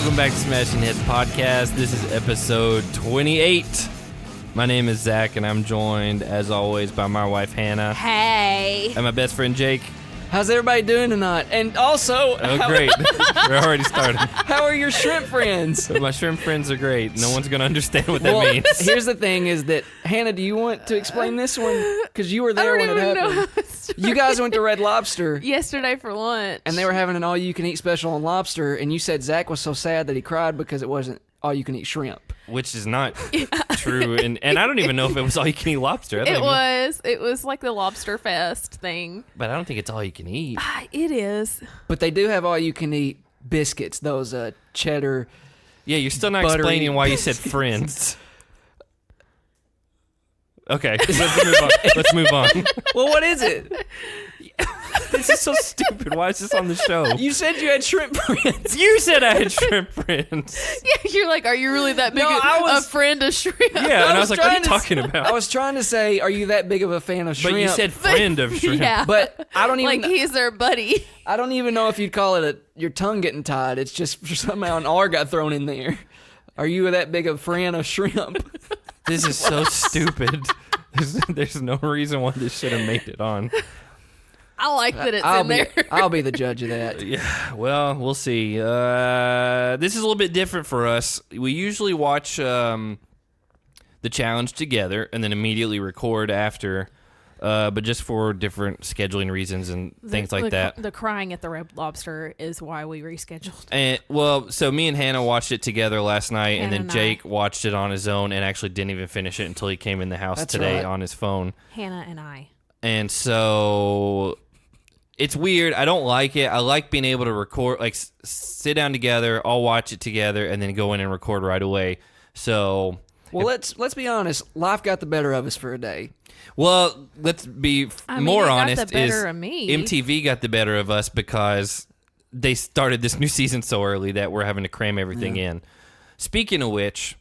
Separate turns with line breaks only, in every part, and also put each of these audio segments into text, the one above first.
Welcome back to Smashing Heads Podcast. This is episode 28. My name is Zach, and I'm joined, as always, by my wife, Hannah.
Hey.
And my best friend, Jake.
How's everybody doing tonight? And also...
Oh, great. We're already starting.
How are your shrimp friends?
So my shrimp friends are great. No one's going to understand what that means.
Here's the thing is that, Hannah, do you want to explain this one? Because you were there when it happened. You guys went to Red Lobster.
Yesterday for lunch.
And they were having an all-you-can-eat special on lobster, and you said Zach was so sad that he cried because it wasn't all-you-can-eat shrimp.
Which is not true, and I don't even know if it was all-you-can-eat lobster.
It was like the Lobster Fest thing.
But I don't think it's all-you-can-eat.
It is.
But they do have all-you-can-eat biscuits, those cheddar.
Yeah, you're still not
buttery
explaining why you said friends. Okay, let's move on.
Well, what is it?
This is so stupid. Why is this on the show?
You said you had shrimp friends.
You said I had shrimp friends.
Yeah, you're like, are you really that big a friend of shrimp?
Yeah, and I was like, what are you talking about?
I was trying to say, are you that big of a fan of shrimp?
But you said friend of shrimp.
Yeah.
But I don't even...
Like, he's their buddy.
I don't even know if you'd call it your tongue getting tied. It's just somehow an R got thrown in there. Are you that big of a fan of shrimp?
This is so stupid. There's no reason why this should have made it on.
I like that it's in there.
I'll be the judge of that.
Yeah, well, we'll see. This is a little bit different for us. We usually watch the challenge together and then immediately record after, but just for different scheduling reasons and things like that.
The crying at the Red Lobster is why we rescheduled.
And so me and Hannah watched it together last night, and then Jake watched it on his own and actually didn't even finish it until he came in the house today on his phone.
Hannah and I.
And so... It's weird. I don't like it. I like being able to record, like sit down together, all watch it together, and then go in and record right away. So,
well, let's be honest. Life got the better of us for a day.
Well, let's be more honest.
The better of me.
MTV got the better of us because they started this new season so early that we're having to cram everything in. Speaking of which,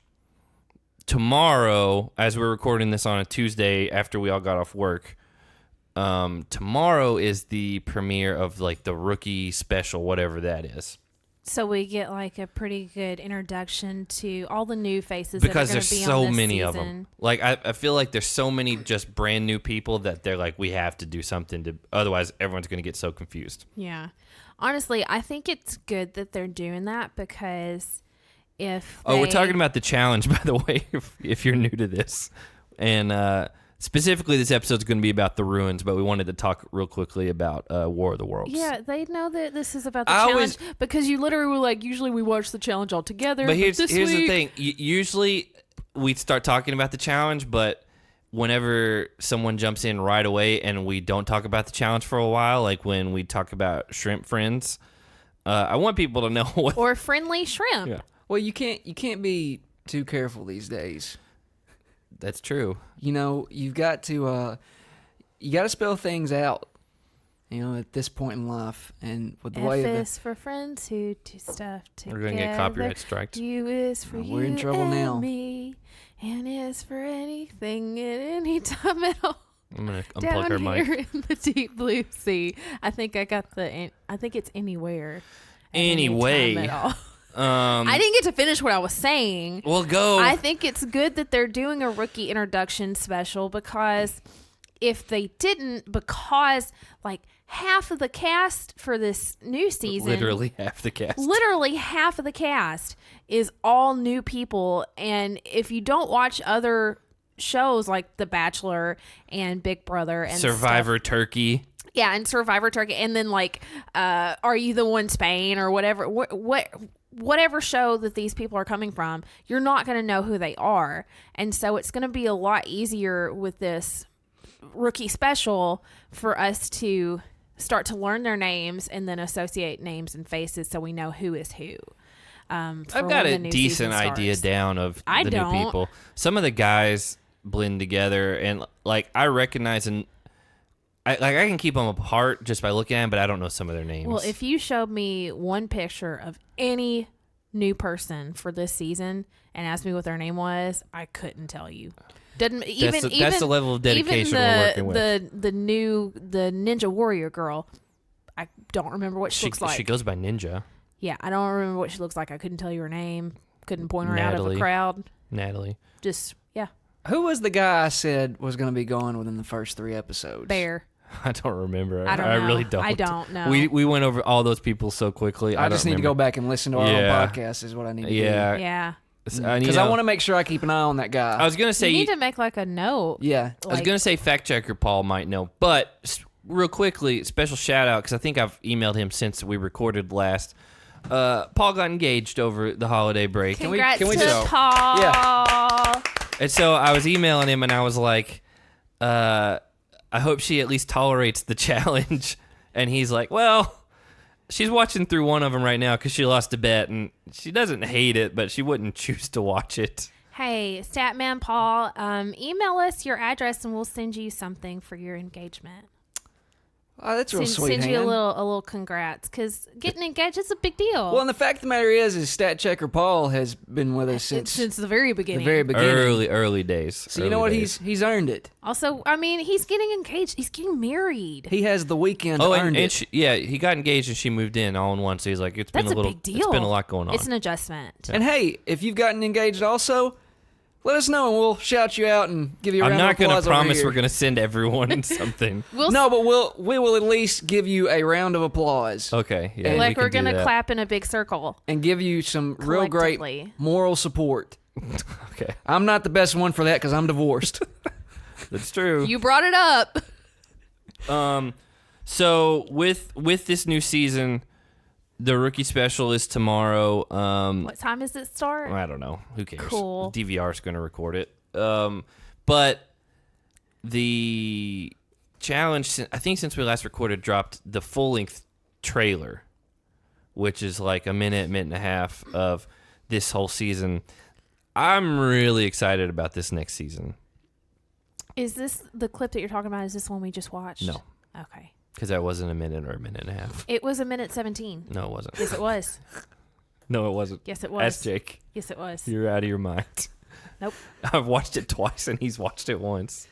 tomorrow, as we're recording this on a Tuesday after we all got off work. Tomorrow is the premiere of like the rookie special, whatever that is.
So we get like a pretty good introduction to all the new faces
because
that are
there's
be
so
on this
many
season.
of them. Like I feel like there's so many just brand new people that they're like, we have to do something to, otherwise everyone's going to get so confused.
Yeah, honestly, I think it's good that they're doing that because if
we're talking about the challenge, by the way, if you're new to this, and specifically, this episode's going to be about the ruins, but we wanted to talk real quickly about War of the Worlds.
Yeah, they know that this is about the challenge because you literally were like, usually we watch the challenge all together.
But here's the thing. Usually, we start talking about the challenge, but whenever someone jumps in right away and we don't talk about the challenge for a while, like when we talk about shrimp friends, I want people to know what...
Or friendly shrimp.
Yeah.
Well, you can't be too careful these days.
That's true.
You know, you've got to spell things out, you know, at this point in life. And with the way
F is for friends who do stuff together.
We're going to get copyright striked.
U is for you
we're in trouble
and
now.
me. N is for anything at any time at all.
I'm going to unplug
Down
her mic.
here in the deep blue sea. I think it's anywhere.
Anyway.
At any time at all. I didn't get to finish what I was saying.
Well, go.
I think it's good that they're doing a rookie introduction special because if they didn't, because like half of the cast for this new season,
literally half the cast is all new people. And if you don't watch other shows like The Bachelor and Big Brother and Survivor Turkey.
Yeah, and Survivor Turkey, and then like Are You the One Spain or whatever, whatever show that these people are coming from, you're not going to know who they are. And so it's going to be a lot easier with this rookie special for us to start to learn their names and then associate names and faces so we know who is who.
I've got a decent idea down of the new people. Some of the guys blend together, and like I recognize and I can keep them apart just by looking at them, but I don't know some of their names.
Well, if you showed me one picture of any new person for this season and asked me what their name was, I couldn't tell you. That's the level of dedication we're working with. The Ninja Warrior girl, I don't remember what she looks like.
She goes by Ninja.
Yeah, I don't remember what she looks like. I couldn't tell you her name. Couldn't point her out of
Natalie.
a crowd.
Natalie.
Just, yeah.
Who was the guy I said was going to be gone within the first 3 episodes?
Bear.
I don't remember.
I don't know.
really don't.
I don't know.
We went over all those people so quickly.
I just need to go back and listen to our own podcast is what I need to do.
Yeah.
Because I want to make sure I keep an eye on that guy.
I was going to say...
You need to make like a note.
Yeah.
I was going to say fact checker Paul might know, but real quickly, special shout out, because I think I've emailed him since we recorded last. Paul got engaged over the holiday break.
Congrats
can we
to
just-
Paul.
Yeah.
And so I was emailing him and I was like, I hope she at least tolerates the challenge. And he's like, well, she's watching through one of them right now because she lost a bet and she doesn't hate it, but she wouldn't choose to watch it.
Hey, Statman Paul, email us your address and we'll send you something for your engagement.
Oh, that's real sweet.
Send you a
hand.
little congrats because getting engaged is a big deal.
Well, and the fact of the matter is Stat Checker Paul has been with us since
the very beginning.
the very beginning.
Early days.
So you know what?
Days.
He's earned it.
Also, I mean, he's getting engaged. He's getting married.
He has the weekend
Oh,
earned
and
it.
he got engaged and she moved in all in one. So he's like, it's
That's
been a little,
big deal.
it's been a lot going on.
It's an adjustment.
And hey, if you've gotten engaged also, let us know and we'll shout you out and give you a
I'm
round of
not going
applause
to
over
promise
here.
we're going to send everyone something.
No, but we will at least give you a round of applause
Okay. Yeah,
like
we
we're
can do
gonna
that.
clap in a big circle.
and give you some real great
Collectively.
moral support.
Okay.
I'm not the best one for that because I'm divorced.
That's true.
You brought it up.
So with this new season, the rookie special is tomorrow.
What time does it start?
I don't know. Who cares?
Cool.
DVR is going to record it. But the challenge, I think since we last recorded, dropped the full-length trailer, which is like a minute and a half of this whole season. I'm really excited about this next season.
Is this the clip that you're talking about? Is this one we just watched?
No.
Okay.
Because that wasn't a minute or a minute and a half.
It was 1:17.
No, it wasn't.
Yes, it was.
No, it wasn't.
Yes, it was.
Ask Jake.
Yes, it was.
You're out of your mind.
Nope.
I've watched it twice and he's watched it once.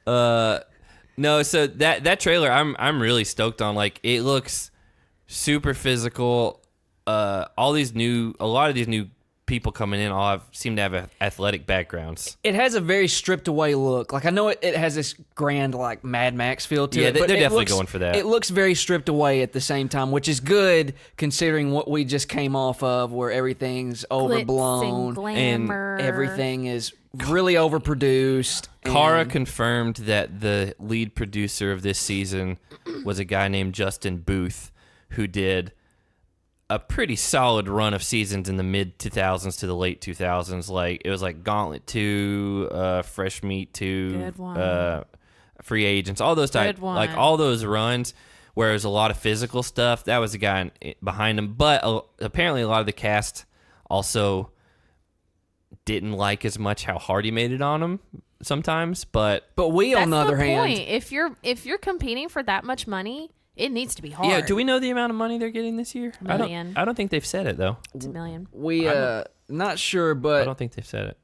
No, so that trailer I'm really stoked on. Like, it looks super physical. A lot of these new people coming in seem to have athletic backgrounds.
It has a very stripped away look. Like I know it has this grand like Mad Max feel to
Yeah,
it. But
they're
it
definitely
looks-
going for that.
It looks very stripped away at the same time, which is good considering what we just came off of, where everything's overblown
and glamour.
everything is really overproduced.
Cara
and-
confirmed that the lead producer of this season was a guy named Justin Booth, who did a pretty solid run of seasons in the mid 2000s to the late 2000s. Like, it was like Gauntlet 2, Fresh Meat 2,
Good one.
Free Agents, all those type,
Good one.
like all those runs where there's a lot of physical stuff. That was the guy behind him. But apparently a lot of the cast also didn't like as much how hard he made it on them sometimes. But
we, on the
That's
other hand,
point. If you're competing for that much money, it needs to be hard.
yeah, do we know the amount of money they're getting this year?
Million.
I don't think they've said it though.
It's $1 million.
we not sure,
I
but
don't think they've said it.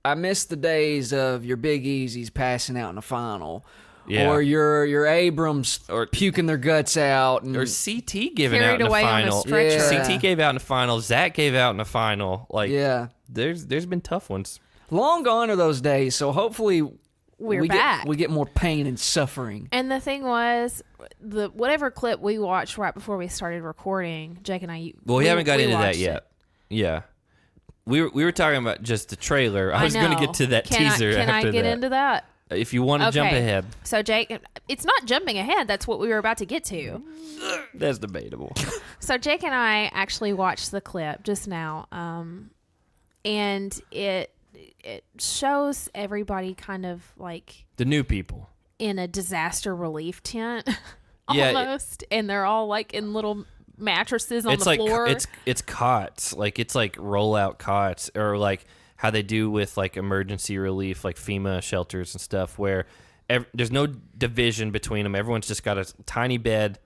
I miss the days of your Big Easies passing out in the final.
Yeah.
Or your Abrams
Or-
puking their guts out. And,
Or CT giving
Carried
out in the
away on a
final.
stretcher.
Yeah.
CT gave out in the final. Zach gave out in the final. Like,
yeah.
there's been tough ones.
Long gone are those days, so hopefully
We're
we
back.
we get more pain and suffering.
And the thing was, whatever clip we watched right before we started recording, Jake and I.
Well, we haven't got into that
watched
yet.
it.
Yeah. We were talking about just the trailer. I was going to
know.
get to that
Can
teaser
Can
after
I get
that.
into that?
If you want to jump
Okay.
ahead,
So Jake, it's not jumping ahead. That's what we were about to get to.
that's debatable.
So Jake and I actually watched the clip just now, and it shows everybody kind of like
The new people.
in a disaster relief tent,
Yeah, it-
almost, and they're all like in little mattresses on
It's
the
like
floor.
it's cots. Like, it's like rollout cots, or like how they do with like emergency relief, like FEMA shelters and stuff, where there's no division between them. Everyone's just got a tiny bed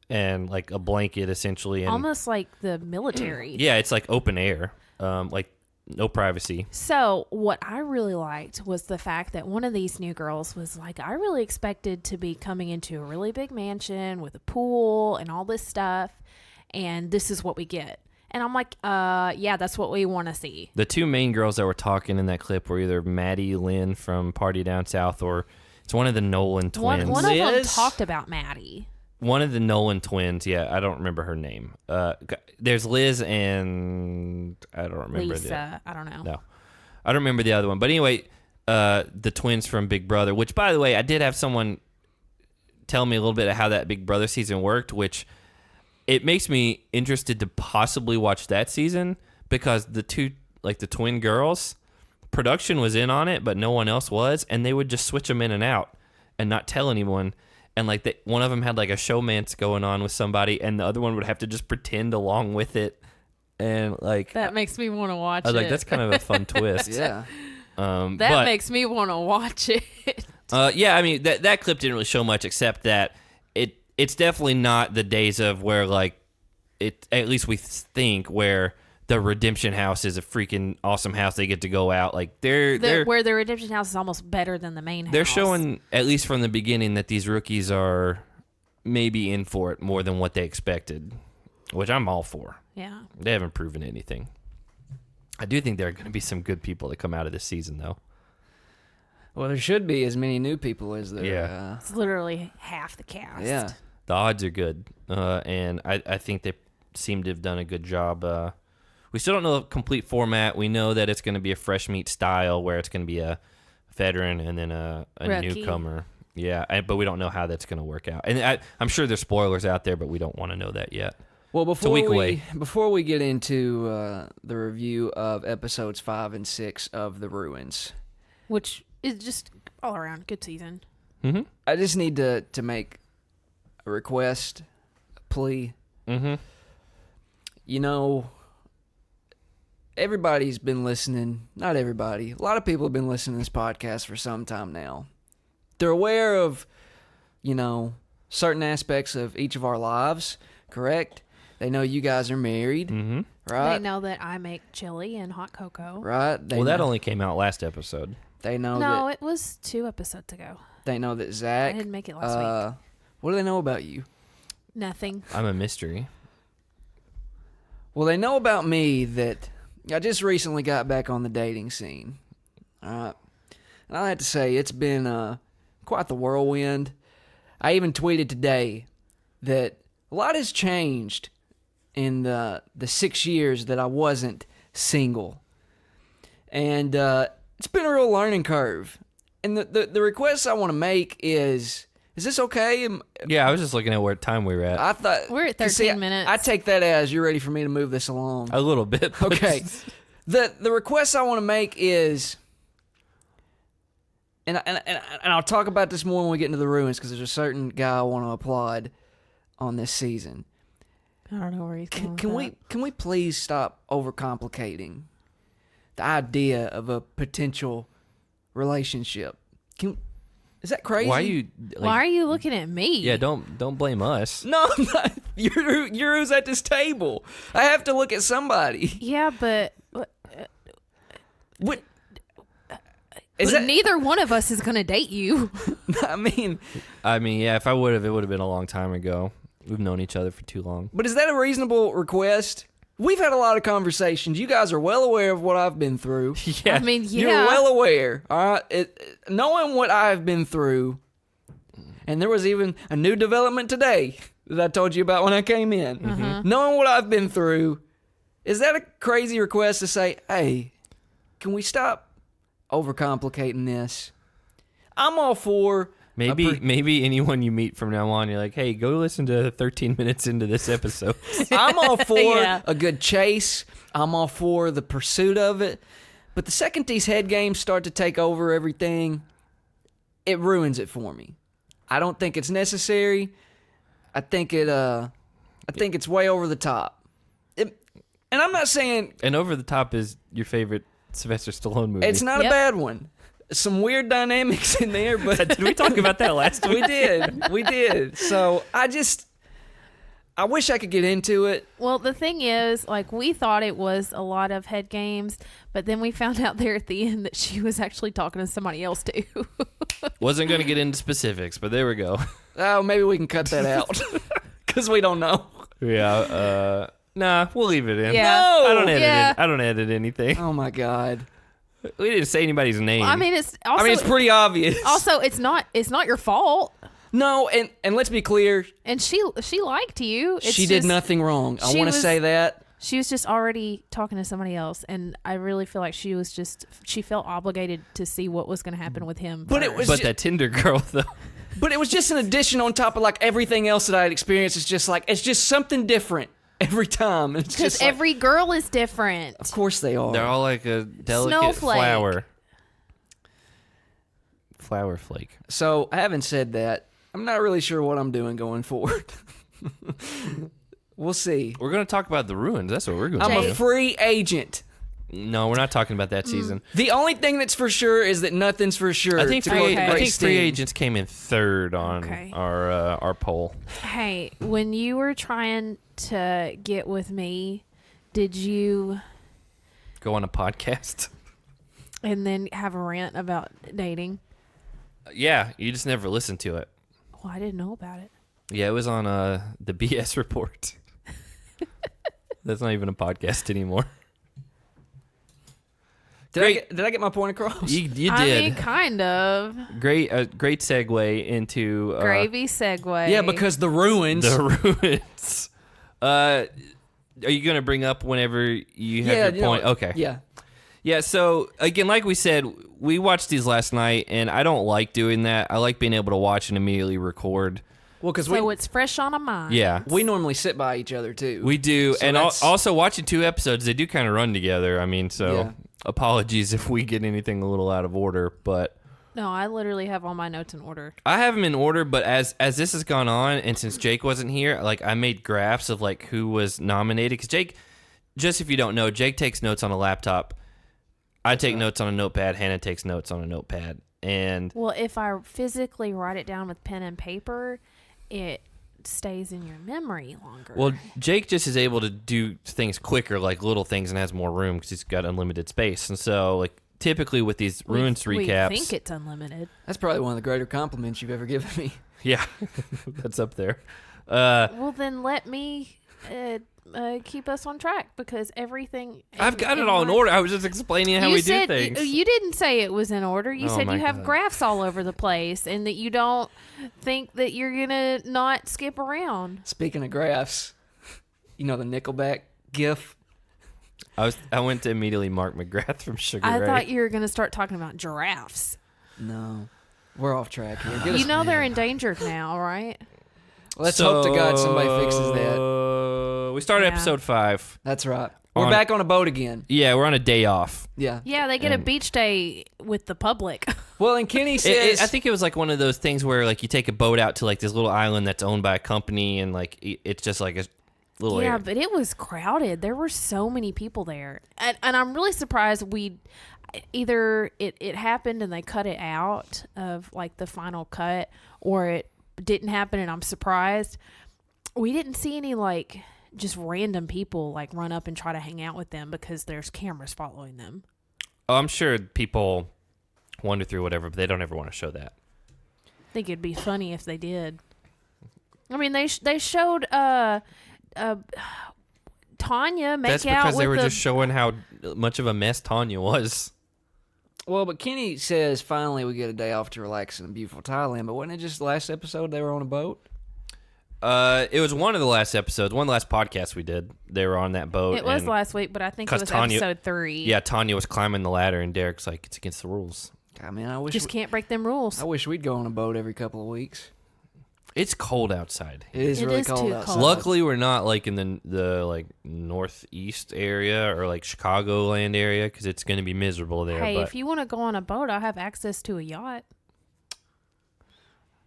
and like a blanket essentially, and
almost like the military.
yeah, it's like open air, like no privacy.
So what I really liked was the fact that one of these new girls was like, I really expected to be coming into a really big mansion with a pool and all this stuff. and this is what we get. And I'm like, yeah, that's what we want to see.
The two main girls that were talking in that clip were either Maddie Lynn from Party Down South, or it's one of the Nolan twins.
One of them talked about Maddie.
One of the Nolan twins, yeah, I don't remember her name. There's Liz and I don't remember.
Lisa, I don't know.
No, I don't remember the other one. But anyway, the twins from Big Brother, which, by the way, I did have someone tell me a little bit of how that Big Brother season worked, which it makes me interested to possibly watch that season, because the two, like the twin girls, production was in on it, but no one else was, and they would just switch them in and out and not tell anyone. And like one of them had like a showmance going on with somebody, and the other one would have to just pretend along with it. And like
that makes me want to watch it.
I was like, that's kind of a fun twist.
Yeah.
That makes me want to watch it.
Yeah, I mean that clip didn't really show much, except that it's definitely not the days of where like it, at least we think, where the Redemption House is a freaking awesome house. They get to go out like they're
where the Redemption House is almost better than the main house.
They're showing, at least from the beginning, that these rookies are maybe in for it more than what they expected, which I'm all for.
Yeah.
They haven't proven anything. I do think there are going to be some good people that come out of this season, though.
Well, there should be as many new people as there.
Yeah.
It's literally half the cast.
Yeah.
The odds are good, and I think they seem to have done a good job. We still don't know the complete format. We know that it's going to be a fresh meat style, where it's going to be a veteran and then a newcomer. Yeah, but we don't know how that's going to work out. And I'm sure there's spoilers out there, but we don't want to know that yet.
Well, before we get into the review of episodes 5 and 6 of The Ruins,
which is just all around good season.
Mm-hmm.
I just need to make a request, a plea.
Mm-hmm.
You know, everybody's been listening. Not everybody. A lot of people have been listening to this podcast for some time now. They're aware of, you know, certain aspects of each of our lives, correct? They know you guys are married,
Mm-hmm.
right?
They know that I make chili and hot cocoa.
Right?
That only came out last episode.
They know
No,
that.
it was 2 episodes ago.
They know that Zach.
I didn't make it last week.
What do they know about you?
Nothing.
I'm a mystery.
Well, they know about me that I just recently got back on the dating scene. All right. And I have to say, it's been quite the whirlwind. I even tweeted today that a lot has changed in the 6 years that I wasn't single. And it's been a real learning curve. And the request I want to make is this okay?
Yeah, I was just looking at what time we were at.
I thought
We're at 13 minutes.
I take that as you're ready for me to move this along.
A little bit. but-
Okay. The request I want to make is, and I'll talk about this more when we get into The Ruins, because there's a certain guy I want to applaud on this season.
I don't know where he's going.
Can we please stop overcomplicating the idea of a potential relationship? Is that crazy?
Why are you?
Why are you looking at me?
Yeah, don't blame us.
No, I'm not. You're who's at this table. I have to look at somebody.
Yeah, but
What? Is that?
neither one of us is going to date you.
I mean,
Yeah. If I would have, it would have been a long time ago. We've known each other for too long.
but is that a reasonable request? We've had a lot of conversations. You guys are well aware of what I've been through.
Yeah.
I mean, yeah.
You're well aware, all right? Knowing what I've been through, and there was even a new development today that I told you about when I came in.
Mm-hmm.
Knowing what I've been through, is that a crazy request to say, hey, can we stop overcomplicating this? I'm all for...
Maybe anyone you meet from now on, you're like, hey, go listen to 13 minutes into this episode.
I'm all for
Yeah.
a good chase. I'm all for the pursuit of it. But the second these head games start to take over everything, it ruins it for me. I don't think it's necessary. I think it's way over the top. And I'm not saying
And Over the Top is your favorite Sylvester Stallone movie.
it's not a
Yep.
bad one. Some weird dynamics in there, but
Did we talk about that last week?
we did. So I wish I could get into it.
Well, the thing is, like, we thought it was a lot of head games, but then we found out there at the end that she was actually talking to somebody else too.
Wasn't going to get into specifics, but there we go.
Oh, maybe we can cut that out because we don't know.
Yeah. Nah, we'll leave it in.
Yeah.
No!
I don't edit
Yeah.
it. I don't edit anything.
Oh my God.
We didn't say anybody's name.
I mean, it's also
it's pretty obvious.
also it's not your fault.
No, and let's be clear.
And she liked you. It's
She did
just-
nothing wrong. I
she
want to
was-
say that.
She was just already talking to somebody else, and I really feel like she felt obligated to see what was going to happen with him.
But it
first.
was
but
ju-
that Tinder girl, though.
But it was just an addition on top of like everything else that I had experienced. It's just something different every time. It's
because
just like,
every girl is different.
of course they are.
They're all like a delicate
Snowflake.
flower flake.
So, having said that, I'm not really sure what I'm doing going forward. We'll see.
We're going to talk about the ruins. That's what we're going
I'm
to
a
do.
free agent.
No, we're not talking about that season.
The only thing that's for sure is that nothing's for sure.
I think
to
free,
quote the
I
great
think free
Sting.
agents came in third on
Okay.
our poll.
Hey, when you were trying to get with me, did you
Go on a podcast.
and then have a rant about dating?
Yeah, you just never listened to it.
Well, I didn't know about it.
Yeah, it was on the BS report. That's not even a podcast anymore.
Did I get my point across?
You did.
I mean, kind of.
Great segue into
Gravy segue.
Yeah, because the ruins.
the ruins. Are you gonna bring up whenever you have your point? Okay.
Yeah.
Yeah. So again, like we said, we watched these last night, and I don't like doing that. I like being able to watch and immediately record.
Well, because
so it's fresh on a mind.
Yeah.
we normally sit by each other too.
We do,
So
and
that's-
also watching two episodes, they do kind of run together. I mean, so
Yeah.
apologies if we get anything a little out of order, but
No, I literally have all my notes in order.
I have them in order. But as this has gone on, and since Jake wasn't here, like I made graphs of like who was nominated. Because Jake, just if you don't know, Jake takes notes on a laptop. I take notes on a notepad. Hannah takes notes on a notepad, and
Well, if I physically write it down with pen and paper, it stays in your memory longer.
well, Jake just is able to do things quicker, like little things, and has more room because he's got unlimited space. And so, like typically with these ruins recaps,
We think it's unlimited.
That's probably one of the greater compliments you've ever given me.
yeah, that's up there.
Well, then let me keep us on track because everything.
I've got it all in order. I was just explaining how
You
we
said,
do things.
You didn't say it was in order. You
Oh
said
my
you have
God.
graphs all over the place and that you don't think that you're going to not skip around.
Speaking of graphs, you know the Nickelback gif?
I went to immediately Mark McGrath from Sugar
I
Ray.
thought you were going to start talking about giraffes.
No. We're off track here. Get us-
You know they're endangered now, right?
Let's hope to God somebody fixes that.
We started
Yeah.
episode 5.
That's right. We're
On-
back on a boat again.
Yeah, we're on a day off.
Yeah.
Yeah, they get a
And-
beach day with the public.
Well, and Kenny says...
I think it was like one of those things where like you take a boat out to like this little island that's owned by a company, and like it's just like a little
Yeah,
area.
but it was crowded. There were so many people there. And I'm really surprised either it happened and they cut it out of like the final cut, or it didn't happen and I'm surprised. We didn't see any like just random people like run up and try to hang out with them because there's cameras following them.
Oh, I'm sure people wander through whatever, but they don't ever want to show that.
I think it'd be funny if they did. I mean, they showed Tanya make
That's
out
because
with
they were
the
just showing how much of a mess Tanya was.
Well, but Kenny says finally we get a day off to relax in beautiful Thailand. But wasn't it just the last episode they were on a boat?
It was one of the last episodes, one of the last podcasts we did. They were on that boat.
It was
and-
last week, but I think it
'cause
was
Tanya-
episode 3.
Yeah, Tanya was climbing the ladder, and Derek's like, "It's against the rules."
God, man, I wish
Just can't break them rules.
I wish we'd go on a boat every couple of weeks.
It's cold outside.
It is
It
really
is
cold
too
outside.
cold.
Luckily, we're not like in the like northeast area or like Chicagoland area because it's going to be miserable there.
Hey,
but
if you want to go on a boat, I have access to a yacht.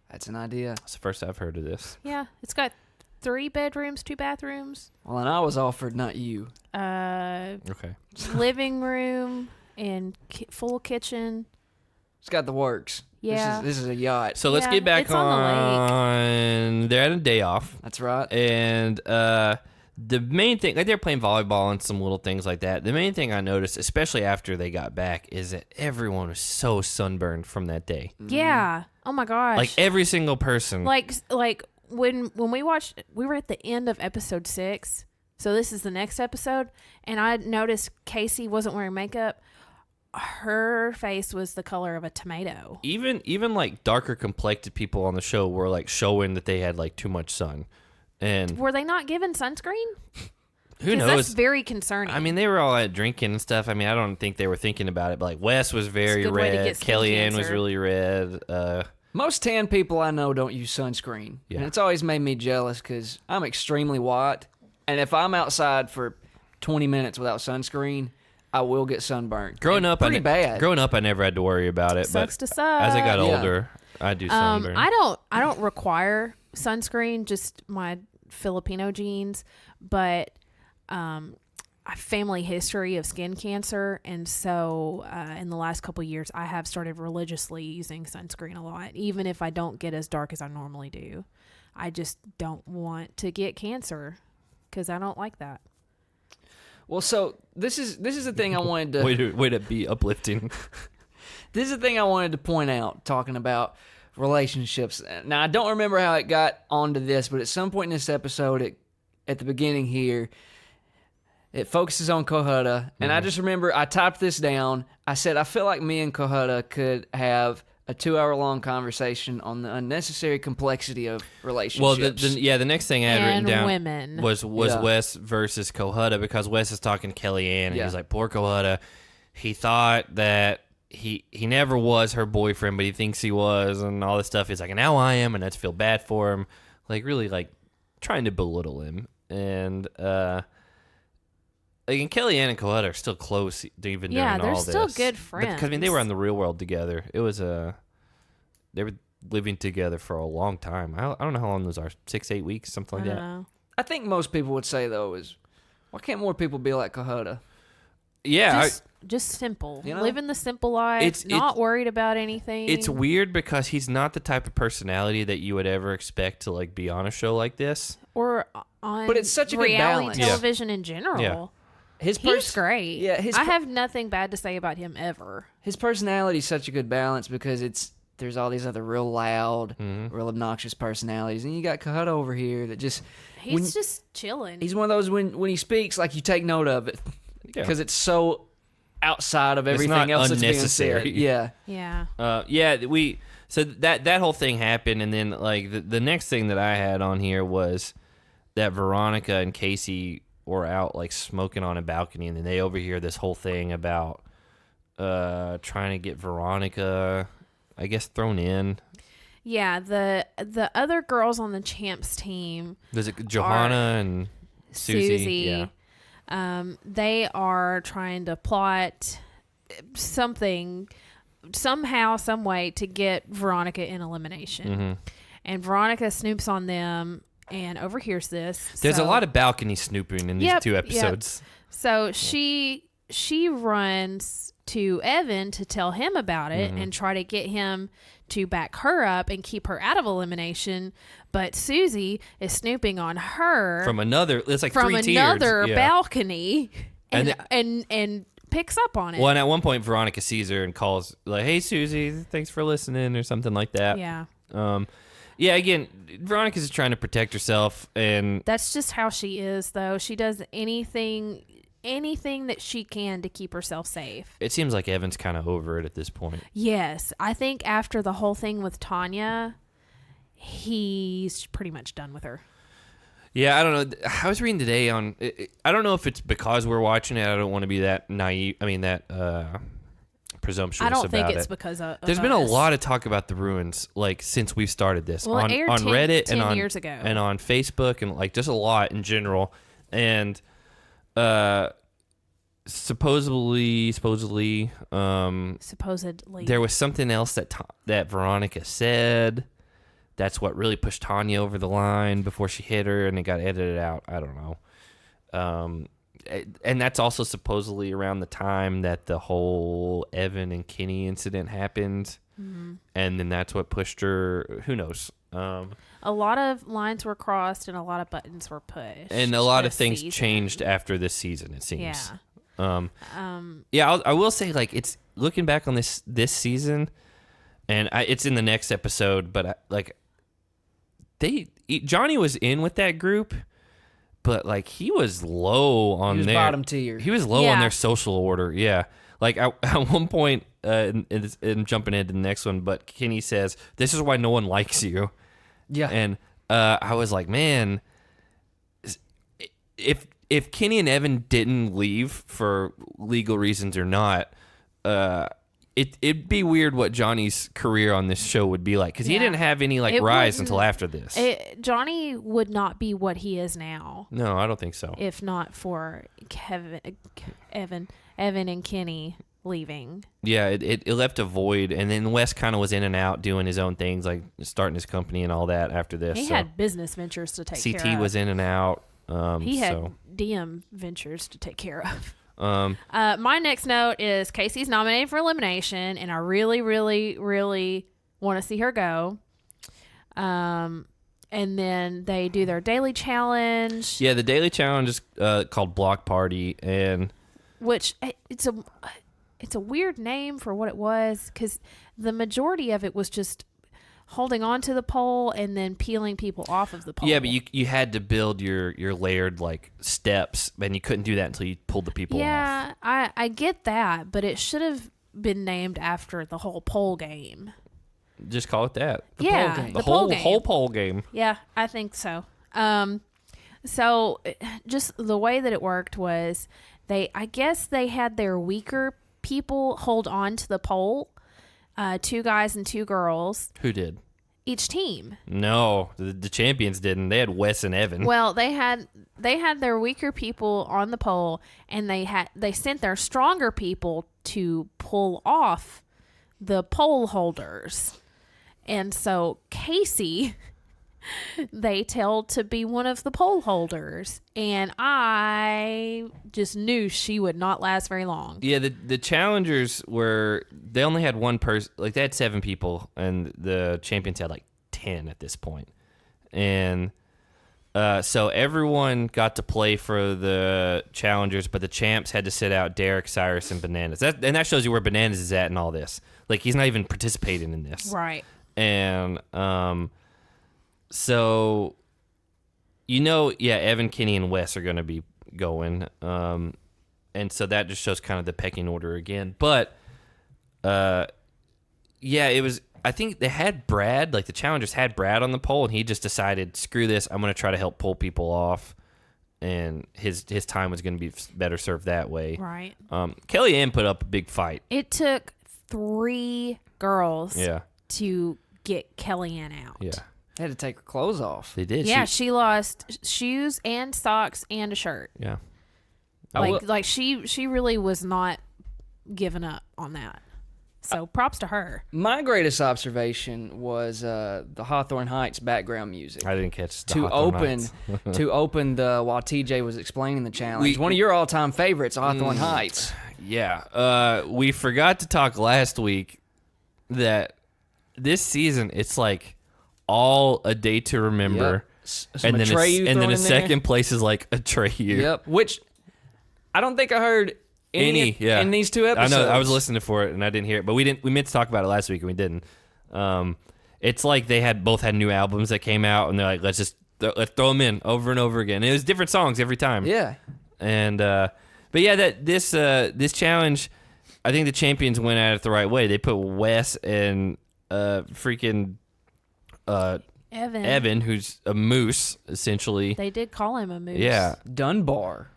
That's an idea.
it's the first I've heard of this.
Yeah, it's got 3 bedrooms, 2 bathrooms,
Well, and I was offered, not you.
Okay.
living room, and full kitchen.
It's got the works.
Yeah.
This is a yacht.
So let's
Yeah,
get back
it's on the
on. They're at a day off,
That's right.
and the main thing, like they're playing volleyball and some little things like that. The main thing I noticed, especially after they got back, is that everyone was so sunburned from that day.
Yeah. Oh my gosh.
Like every single person.
like when we watched, we were at the end of episode 6. So this is the next episode, and I noticed Casey wasn't wearing makeup. Her face was the color of a tomato.
Even like darker complected people on the show were like showing that they had like too much sun. And
were they not given sunscreen?
Who knows?
That's very concerning.
I mean, they were all out drinking and stuff. I mean, I don't think they were thinking about it. But like Wes was very red. Kellyanne was really red.
Most tan people I know don't use sunscreen.
Yeah.
And it's always made me jealous because I'm extremely white. And if I'm outside for 20 minutes without sunscreen, I will get sunburned.
Growing up,
bad.
Growing up, I never had to worry about it.
Sucks
but
to suck.
as I got older, I do sunburn.
I don't require sunscreen, just my Filipino genes, but I have family history of skin cancer, and so in the last couple of years, I have started religiously using sunscreen a lot, even if I don't get as dark as I normally do. I just don't want to get cancer because I don't like that.
Well, so this is the thing I wanted to
way to be uplifting.
This is the thing I wanted to point out, talking about relationships. Now, I don't remember how it got onto this, but at some point in this episode, at the beginning here, it focuses on Cohutta, and I just remember I typed this down. I said, I feel like me and Cohutta could have a 2-hour-long conversation on the unnecessary complexity of relationships.
Well, the next thing I had written down
women.
was Wes versus Cohutta, because Wes is talking to Kellyanne, and he's like, poor Cohutta. He thought that he never was her boyfriend, but he thinks he was, and all this stuff. He's like, and now I am, and I just feel bad for him. Like, really, like, trying to belittle him. And, like, and Kellyanne and Cohutta are still close even during all this.
Yeah, they're still good friends.
Because, I mean, they were in the real world together. It was they were living together for a long time. I don't know how long those are, 6-8 weeks, something like that.
Know.
I think most people would say, though, is, why can't more people be like Cohutta?
Yeah.
Just simple.
You know?
Living the simple life, not worried about anything.
It's weird because he's not the type of personality that you would ever expect to like be on a show like this.
Or on
but it's such a good
reality
balance.
television in general.
Yeah.
He's great.
Yeah,
I have nothing bad to say about him ever.
His personality is such a good balance because there's all these other real loud, real obnoxious personalities, and you got Cohutta over here that just
just chilling.
He's one of those when he speaks, like you take note of it because it's so outside of everything else that's being said. Yeah.
So that whole thing happened, and then like the next thing that I had on here was that Veronica and Casey were out like smoking on a balcony, and then they overhear this whole thing about trying to get Veronica, I guess, thrown in.
Yeah, the other girls on the Champs team.
There's Johanna and Susie. Yeah.
They are trying to plot something somehow, some way to get Veronica in elimination. And Veronica snoops on them and overhears this.
There's a lot of balcony snooping in these 2 episodes.
So she runs to Evan to tell him about it and try to get him to back her up and keep her out of elimination. But Susie is snooping on her
from another. It's like
from
3 tiers.
another balcony, and picks up on it.
Well, and at one point Veronica sees her and calls like, "Hey, Susie, thanks for listening," or something like that.
Yeah.
Yeah. Again, Veronica's just trying to protect herself, and
that's just how she is, though. She does anything that she can to keep herself safe.
It seems like Evan's kind of over it at this point.
Yes, I think after the whole thing with Tanya, he's pretty much done with her.
Yeah, I don't know. I was reading today on. I don't know if it's because we're watching it. I don't want to be that naive. I mean, that presumptuous.
I don't think
about
it's
it.
because of.
There's been a lot of talk about the ruins, like since we've started this
on
Reddit
10
and on
years ago.
and on Facebook and like just a lot in general. And supposedly, there was something else that Veronica said. That's what really pushed Tanya over the line before she hit her, and it got edited out. I don't know. And that's also supposedly around the time that the whole Evan and Kenny incident happened. And then that's what pushed her. Who knows?
A lot of lines were crossed and a lot of buttons were pushed.
And a lot of things changed after this season, it seems.
Yeah.
I will say, like, it's looking back on this season, and it's in the next episode, but Johnny was in with that group, but like he was low on
He was
their
bottom tier.
He was low
Yeah.
on their social order. Yeah, like at one point, and jumping into the next one, but Kenny says, "This is why no one likes you."
Yeah.
And I was like, man, if Kenny and Evan didn't leave for legal reasons or not, it'd be weird what Johnny's career on this show would be like, because he
Yeah.
didn't have any like
It
rise
wouldn't-
until after this.
Johnny would not be what he is now
No, I don't think so.
if not for Evan and Kenny leaving.
Yeah, it left a void, and then Wes kind of was in and out doing his own things, like starting his company and all that after this.
He
so.
had business ventures to take care
CT
of.
was in and out.
He had
so,
DM ventures to take care of.
um,
My next note is Casey's nominated for elimination, and I really, really, really want to see her go. And then they do their daily challenge,
yeah, the daily challenge is called Block Party, and
which it's a weird name for what it was, because the majority of it was just holding on to the pole and then peeling people off of the pole.
yeah, but you had to build your layered like steps, and you couldn't do that until you pulled the people off.
Yeah, I get that, but it should have been named after the whole pole game.
Just call it that.
The
yeah,
pole game.
The
pole
whole
game.
pole game.
Yeah, I think so. So just the way that it worked was I guess they had their weaker people hold on to the pole, 2 guys and 2 girls,
Who did?
each team.
No, the champions didn't. They had Wes and Evan.
Well, they had their weaker people on the pole, and they sent their stronger people to pull off the pole holders. And so Casey, they tell to be one of the pole holders, and I just knew she would not last very long.
Yeah, the challengers they only had one person, like they had 7 people, and the champions had like 10 at this point. And so everyone got to play for the challengers, but the champs had to sit out Derek, Cyrus, and Bananas. And that shows you where Bananas is at in all this. Like, he's not even participating in this.
Right.
And so, Evan, Kenny, and Wes are going to be going. And so that just shows kind of the pecking order again. But, it was, I think they had Brad, like the challengers had Brad on the pole, and he just decided, screw this, I'm going to try to help pull people off. And his time was going to be better served that way.
Right.
Kellyanne put up a big fight.
It took 3 girls
Yeah.
to get Kellyanne out.
Yeah.
Had to take her clothes off.
They did.
Yeah, she lost shoes and socks and a shirt.
Yeah.
Like she really was not giving up on that. So props to her.
My greatest observation was the Hawthorne Heights background music.
I didn't catch the
To
Hawthorne
open,
Heights.
while TJ was explaining the challenge. One of your all-time favorites, Hawthorne Heights.
Yeah. We forgot to talk last week that this season it's like all a day to remember.
Yep.
And then
Atreyu
a
thrown in there.
second place is like Atreyu.
Yep. Which I don't think I heard any
yeah.
in these 2 episodes.
I know. I was listening for it and I didn't hear it, but we meant to talk about it last week and we didn't. It's like they both had new albums that came out and they're like, let's throw them in over and over again. And it was different songs every time.
Yeah.
And but yeah, this challenge, I think the champions went at it the right way. They put Wes and freaking Evan, who's a moose essentially.
They did call him a moose.
Yeah,
Dunbar.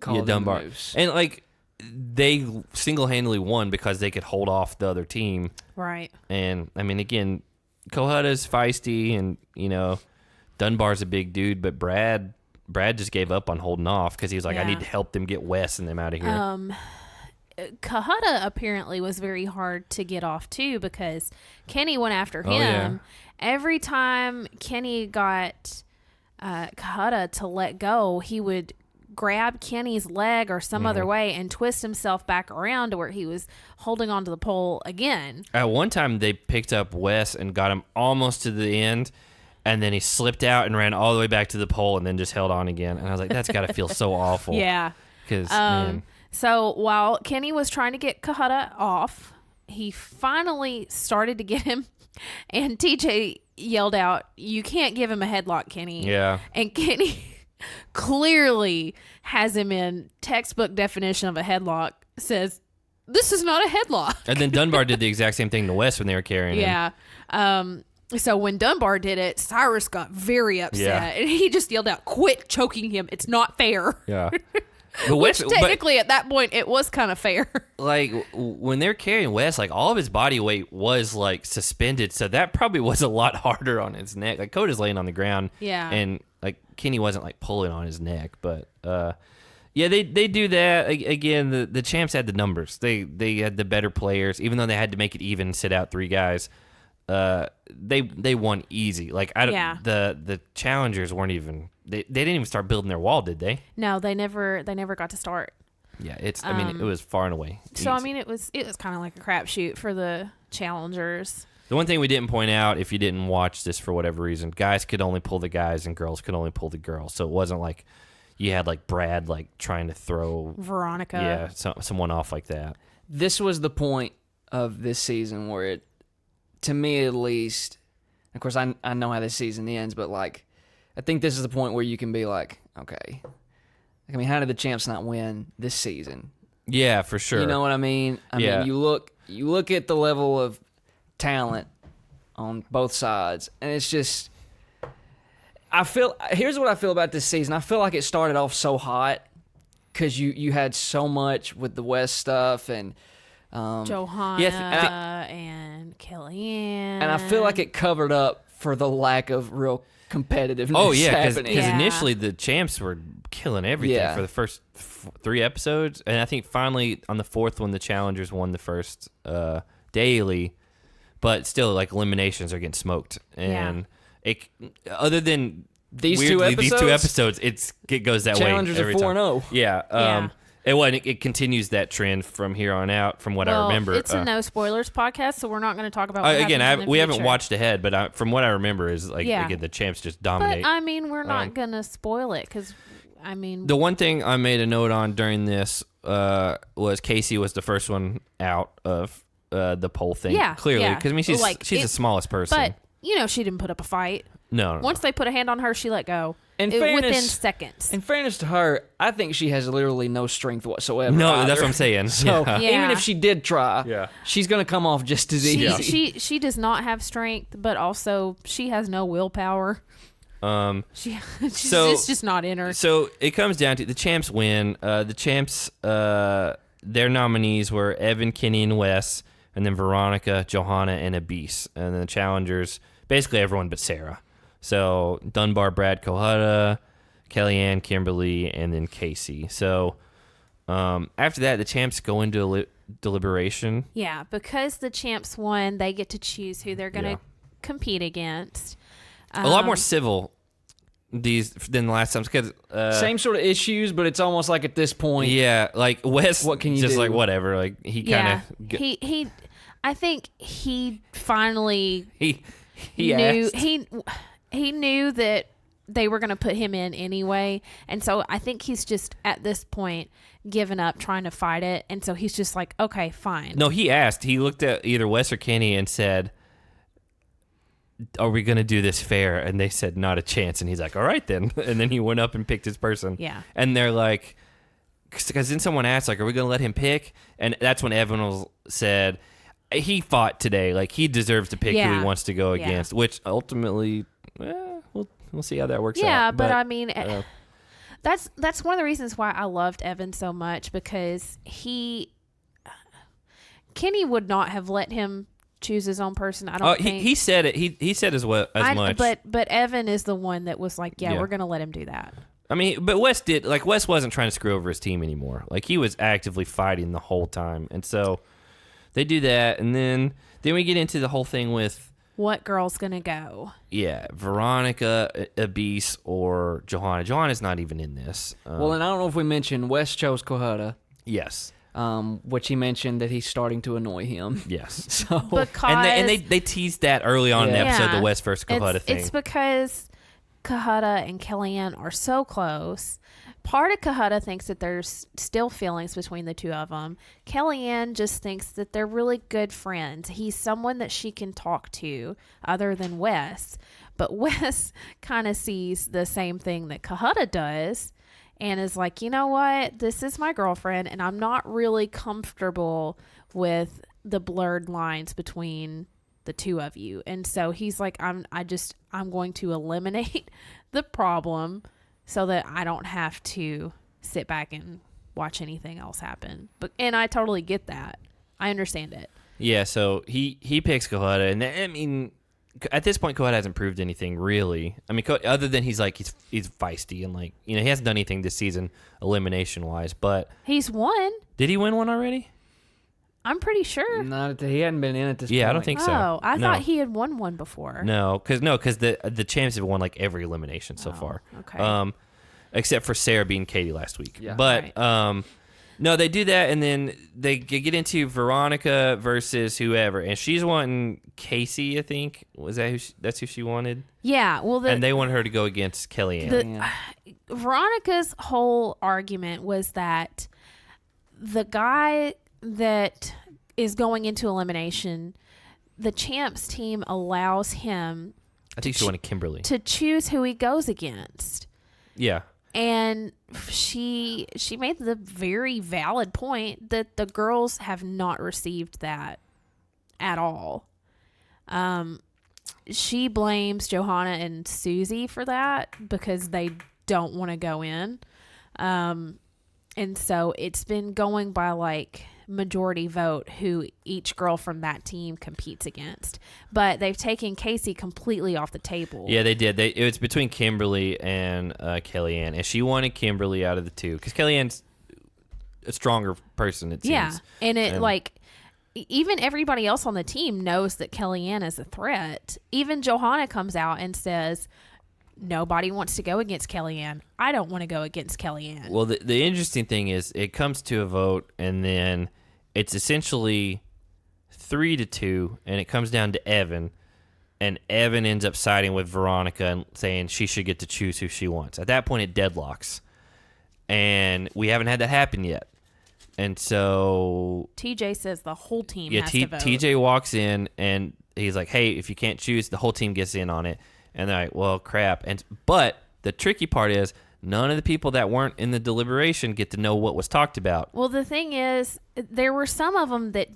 Called him
Dunbar.
Moose.
And like they single-handedly won because they could hold off the other team.
Right.
And I mean, again, Cohutta's feisty, and Dunbar's a big dude, but Brad just gave up on holding off because he was like, I
Yeah.
need to help them get Wes and them out of here.
Cohutta apparently was very hard to get off too, because Kenny went after him.
Oh, yeah.
Every time Kenny got Cohutta to let go, he would grab Kenny's leg or some other way and twist himself back around to where he was holding onto the pole again.
At one time, they picked up Wes and got him almost to the end, and then he slipped out and ran all the way back to the pole and then just held on again. And I was like, that's got to feel so awful.
Yeah.
Because, man.
So while Kenny was trying to get Cohutta off, he finally started to get him, And TJ yelled out, "You can't give him a headlock, Kenny."
Yeah.
And Kenny clearly has him in textbook definition of a headlock, says, "This is not a headlock."
And then Dunbar did the exact same thing to Wes when they were carrying him.
Yeah. So when Dunbar did it, Cyrus got very upset.
Yeah.
And he just yelled out, "Quit choking him. It's not fair."
Yeah.
Which technically at that point, it was kind of fair.
Like when they're carrying Wes, like all of his body weight was like suspended, so that probably was a lot harder on his neck. Like Coda's laying on the ground,
Yeah.
and like Kenny wasn't like pulling on his neck, but yeah, they do that again. The champs had the numbers. They had the better players, even though they had to make it even, sit out 3 guys. They won easy. Like the challengers weren't even. They didn't even start building their wall, did they?
No, they never got to start.
Yeah, I mean, it was far and away.
So
easy.
I mean, it was kind of like a crapshoot for the challengers.
The one thing we didn't point out, if you didn't watch this for whatever reason, guys could only pull the guys and girls could only pull the girls. So it wasn't like you had like Brad like trying to throw
Veronica.
someone off like that.
This was the point of this season where it, to me at least, of course I know how this season ends, but like I think this is the point where you can be like, okay, I mean, how did the champs not win this season?
Yeah, for sure.
You know what I mean? I mean, you look at the level of talent on both sides, and it's just, here's what I feel about this season. I feel like it started off so hot because you had so much with the West stuff and
Johanna and Kellyanne.
and I feel like it covered up for the lack of real competitiveness.
Oh yeah,
happening.
because initially the champs were killing everything for the first 3 episodes, and I think finally on the 4th one the challengers won the first daily, but still like eliminations are getting smoked, and other than
these
weirdly,
two episodes,
it goes that
challengers
way every
are 4-0.
Yeah. It continues that trend from here on out, from what I remember.
It's a no spoilers podcast, so we're not going to talk about.
We haven't watched ahead, but from what I remember is like again, the champs just dominate.
But I mean, we're not going to spoil it because I mean,
the one thing I made a note on during this was Casey was the first one out of the poll thing.
Yeah,
clearly, because I mean she's the smallest person.
But she didn't put up a fight.
No.
Once they put a hand on her, she let go.
Within
seconds.
In fairness to her, I think she has literally no strength whatsoever.
No,
either.
that's what I'm saying.
So even if she did try, she's going to come off just as easy.
She does not have strength, but also she has no willpower. It's just not in her.
So it comes down to the champs win. The champs, their nominees were Evan, Kenny, and Wes, and then Veronica, Johanna, and Abis. And then the challengers, basically everyone but Sarah. So Dunbar, Brad, Cohutta, Kellyanne, Kimberly, and then Casey. So after that, the champs go into deliberation.
Yeah, because the champs won, they get to choose who they're going to compete against.
A lot more civil than the last time. Because
same sort of issues, but it's almost like at this point.
Yeah, like Wes,
what can you
just
do?
like whatever. Like he kind of
he. I think he finally
he
knew
asked.
he knew that they were going to put him in anyway, and so I think he's just at this point given up trying to fight it, and so he's just like, okay, fine.
No, he asked. He looked at either Wes or Kenny and said, "Are we going to do this fair?" And they said, "Not a chance." And he's like, "All right then." And then he went up and picked his person.
Yeah.
And they're like, because then someone asked, like, "Are we going to let him pick?" And that's when Evan said, he fought today. Like, he deserves to pick who he wants to go against, which ultimately, we'll see how that works out.
Yeah, but I mean, that's one of the reasons why I loved Evan so much, because Kenny would not have let him choose his own person. I don't think
he said it. He said as much.
But Evan is the one that was like, we're gonna let him do that.
I mean, but Wes wasn't trying to screw over his team anymore. Like, he was actively fighting the whole time, and so they do that, and then we get into the whole thing with
what girl's gonna go.
Yeah, Veronica, Abis, or Johanna. Johanna's not even in this.
Well, and I don't know if we mentioned Wes chose Cohutta.
Yes.
Which he mentioned that he's starting to annoy him.
Yes.
So
because
and they teased that early on in the episode, the Wes versus Cohutta thing.
It's because Cohutta and Kellyanne are so close. part of Cohutta thinks that there's still feelings between the two of them. Kellyanne just thinks that they're really good friends. He's someone that she can talk to other than Wes. But Wes kind of sees the same thing that Cohutta does and is like, you know what? This is my girlfriend, and I'm not really comfortable with the blurred lines between the two of you. And so he's like, I'm going to eliminate the problem so that I don't have to sit back and watch anything else happen. And I totally get that. I understand it.
Yeah, so he picks Cohutta, and I mean, at this point, Cohutta hasn't proved anything really. I mean, other than he's feisty and like, you know, he hasn't done anything this season elimination wise. But
he's won.
Did he win one already?
I'm pretty sure.
He hadn't been in at this point.
Yeah, I don't think so.
Oh, I thought he had won one before.
No, because the champs have won like every elimination so far.
Okay.
Except for Sarah being Katie last week.
Yeah.
But
Right.
no, they do that, and then they get into Veronica versus whoever, and she's wanting Casey, I think. Was that that's who she wanted?
Yeah. Well,
And they wanted her to go against Kellyanne.
Veronica's whole argument was that the guy that is going into elimination, the champs team allows him
I think she wanted Kimberly.
to choose who he goes against.
Yeah.
And she made the very valid point that the girls have not received that at all. She blames Johanna and Susie for that because they don't want to go in. And so it's been going by like majority vote who each girl from that team competes against. But they've taken Casey completely off the table.
Yeah, they did. It was between Kimberly and Kellyanne, and she wanted Kimberly out of the two because Kellyanne's a stronger person, it seems.
Yeah, and like even everybody else on the team knows that Kellyanne is a threat. Even Johanna comes out and says, nobody wants to go against Kellyanne. I don't want to go against Kellyanne.
Well, the interesting thing is it comes to a vote, and then it's essentially 3-2, and it comes down to Evan, and Evan ends up siding with Veronica and saying she should get to choose who she wants. At that point, it deadlocks, and we haven't had that happen yet. And so
TJ says the whole team has to vote.
TJ walks in, and he's like, hey, if you can't choose, the whole team gets in on it. And they're like, well, crap. But the tricky part is none of the people that weren't in the deliberation get to know what was talked about.
Well, the thing is, there were some of them that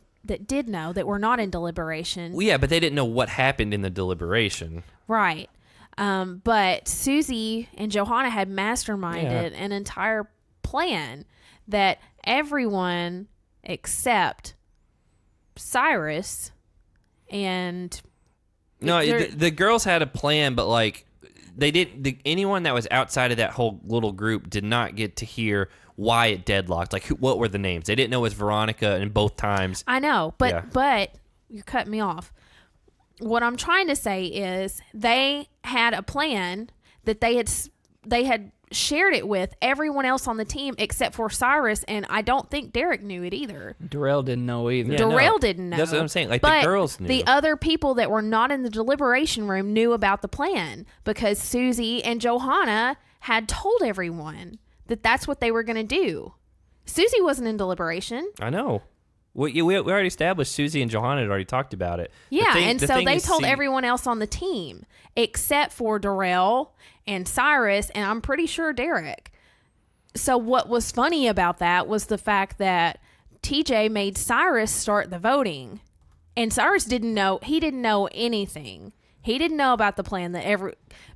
did know that were not in deliberation.
Well, yeah, but they didn't know what happened in the deliberation.
Right. But Susie and Johanna had masterminded an entire plan that everyone except Cyrus and...
No, the girls had a plan, but like they didn't. Anyone that was outside of that whole little group did not get to hear why it deadlocked. Like, what were the names? They didn't know it was Veronica, and both times.
I know, but you're cutting me off. What I'm trying to say is they had a plan that they had shared it with everyone else on the team except for Cyrus, and I don't think Derek knew it either.
Darrell didn't know either.
Yeah,
Darrell didn't know.
That's what I'm saying. Like,
but
the girls knew.
The other people that were not in the deliberation room knew about the plan because Susie and Johanna had told everyone that that's what they were going to do. Susie wasn't in deliberation.
I know. We already established Susie and Johanna had already talked about it.
Yeah, and so they told everyone else on the team except for Darrell and Cyrus, and I'm pretty sure Derek. So what was funny about that was the fact that TJ made Cyrus start the voting, and Cyrus didn't know. He didn't know anything. He didn't know about the plan that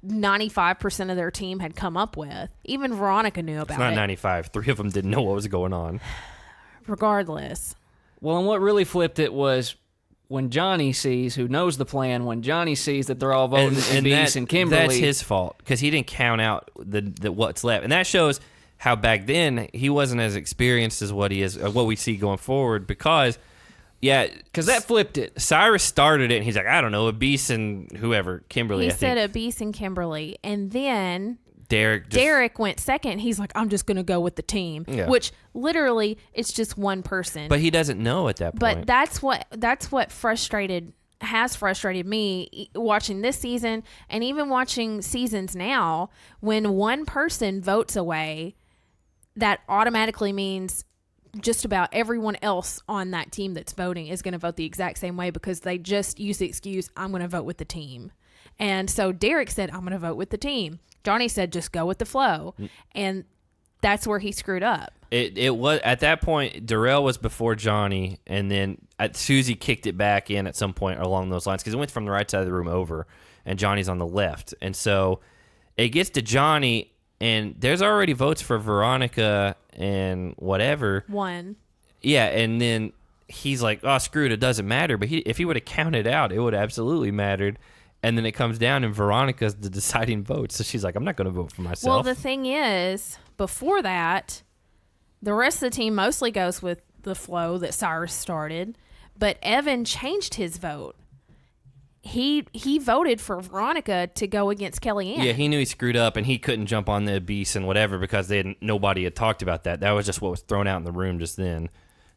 95% of their team had come up with. Even Veronica knew about it.
It's not 95. 3 of them didn't know what was going on.
Regardless.
Well, and what really flipped it was when Johnny sees, who knows the plan, when Johnny sees that they're all voting and Beast and Kimberly.
That's his fault because he didn't count out the what's left. And that shows how back then he wasn't as experienced as what he is, what we see going forward because,
because that flipped it.
Cyrus started it and he's like, I don't know, a Beast and whoever, Kimberly,
He
I think.
said a Beast and Kimberly. And then...
Derek
went second. He's like, I'm just going to go with the team, which literally it's just one person.
But he doesn't know at that point.
But that's what has frustrated me watching this season and even watching seasons now when one person votes away that automatically means just about everyone else on that team that's voting is going to vote the exact same way because they just use the excuse, I'm going to vote with the team. And so Derek said, I'm going to vote with the team. Johnny said, just go with the flow. And that's where he screwed up.
It was at that point, Darrell was before Johnny, and then Susie kicked it back in at some point along those lines because it went from the right side of the room over, and Johnny's on the left. And so it gets to Johnny, and there's already votes for Veronica and whatever.
One.
Yeah, and then he's like, oh, screw it, it doesn't matter. But if he would have counted out, it would have absolutely mattered. And then it comes down, and Veronica's the deciding vote. So she's like, I'm not going to vote for myself.
Well, the thing is, before that, the rest of the team mostly goes with the flow that Cyrus started. But Evan changed his vote. He voted for Veronica to go against Kellyanne.
Yeah, he knew he screwed up, and he couldn't jump on the Abyss and whatever because nobody had talked about that. That was just what was thrown out in the room just then.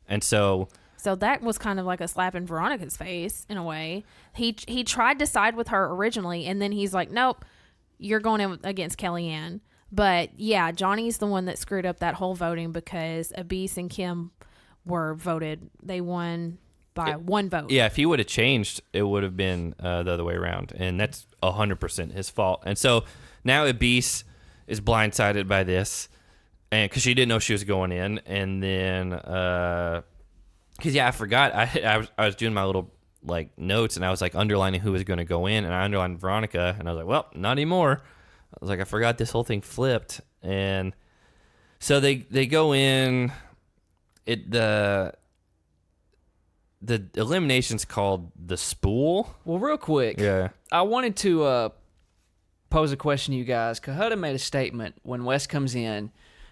And so
that was kind of like a slap in Veronica's face in a way. He tried to side with her originally, and then he's like, nope, you're going in against Kellyanne. But yeah, Johnny's the one that screwed up that whole voting because Abyss and Kim were voted. They won by one vote.
Yeah, if he would have changed, it would have been the other way around, and that's 100% his fault. And so now Abyss is blindsided by this, and because she didn't know she was going in, and then because I forgot I was doing my little like notes, and I was like underlining who was going to go in, and I underlined Veronica, and I was like, well, not anymore. I was like, I forgot this whole thing flipped, and so they go in. The elimination's called the spool.
Well, real quick, I wanted to pose a question to you guys. Cohutta made a statement when Wes comes in,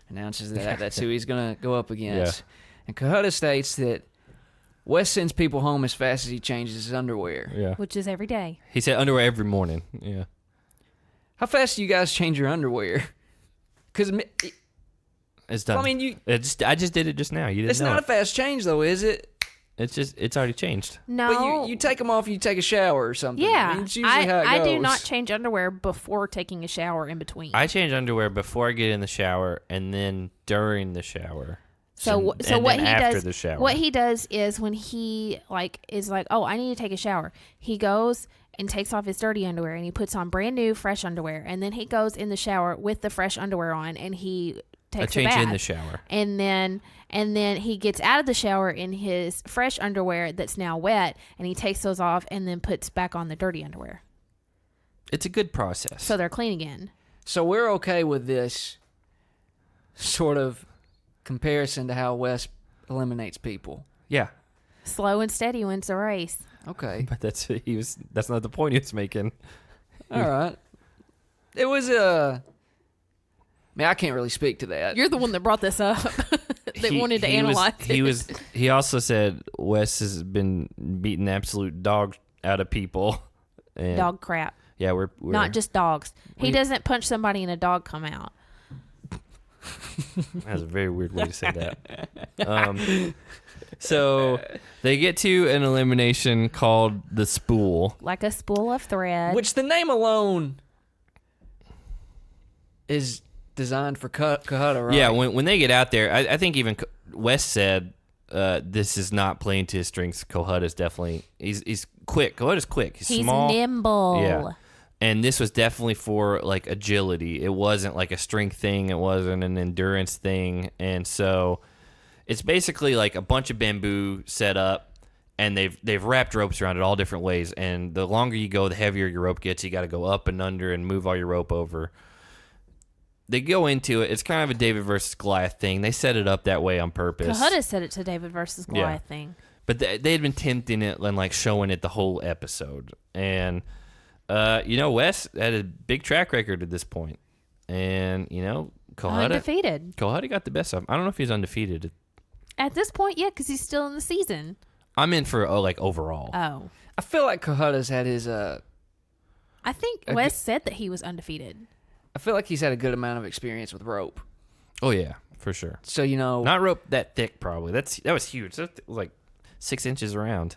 announces that that's who he's going to go up against.
Yeah.
And Cohutta states that Wes sends people home as fast as he changes his underwear.
Yeah.
Which is every day.
He said underwear every morning. Yeah.
How fast do you guys change your underwear? Because
it's done.
I mean,
I just did it just now. You didn't
it's
know
not
it.
a fast change, though, is it?
It's already changed.
No.
But you take them off, you take a shower or something.
Yeah.
I mean, it's usually how it goes.
I do not change underwear before taking a shower in between.
I change underwear before I get in the shower and then during the shower.
So what he
after
does,
the shower.
what he does is when he is like, oh, I need to take a shower. He goes and takes off his dirty underwear and he puts on brand new fresh underwear, and then he goes in the shower with the fresh underwear on and he takes a bath.
I change in the shower.
And then he gets out of the shower in his fresh underwear that's now wet, and he takes those off and then puts back on the dirty underwear.
It's a good process.
So they're clean again.
So we're okay with this sort of comparison to how Wes eliminates people.
Yeah.
Slow and steady wins the race.
Okay.
But that's not the point he was making.
All right. It was I mean, I can't really speak to that.
You're the one that brought this up. that wanted to analyze it.
He also said Wes has been beating the absolute dog out of people. And
dog crap.
Yeah, we're
not just dogs. He doesn't punch somebody and a dog come out.
That's a very weird way to say that. So they get to an elimination called the spool.
Like a spool of thread.
Which the name alone is designed for Cohutta, right?
Yeah, when they get out there, I think even Wes said this is not playing to his strengths. Cohutta's definitely he's quick. Cohutta's quick. He's small.
Nimble.
Yeah. And this was definitely for like agility. It wasn't like a strength thing. It wasn't an endurance thing. And so it's basically like a bunch of bamboo set up, and they've wrapped ropes around it all different ways. And the longer you go, the heavier your rope gets. You got to go up and under and move all your rope over. They go into it. It's kind of a David versus Goliath thing. They set it up that way on purpose.
Cohutta said it to David versus Goliath thing.
But they had been tempting it and like showing it the whole episode. And Wes had a big track record at this point. And, Cohutta.
Undefeated.
Cohutta got the best of him. I don't know if he's undefeated.
At this point, yeah, because he's still in the season.
I'm in for, overall.
Oh.
I feel like Cohutta's had his...
I think Wes said that he was undefeated.
I feel like he's had a good amount of experience with rope.
Oh, yeah, for sure.
So,
Not rope that thick, probably. That was huge. That was like 6 inches around.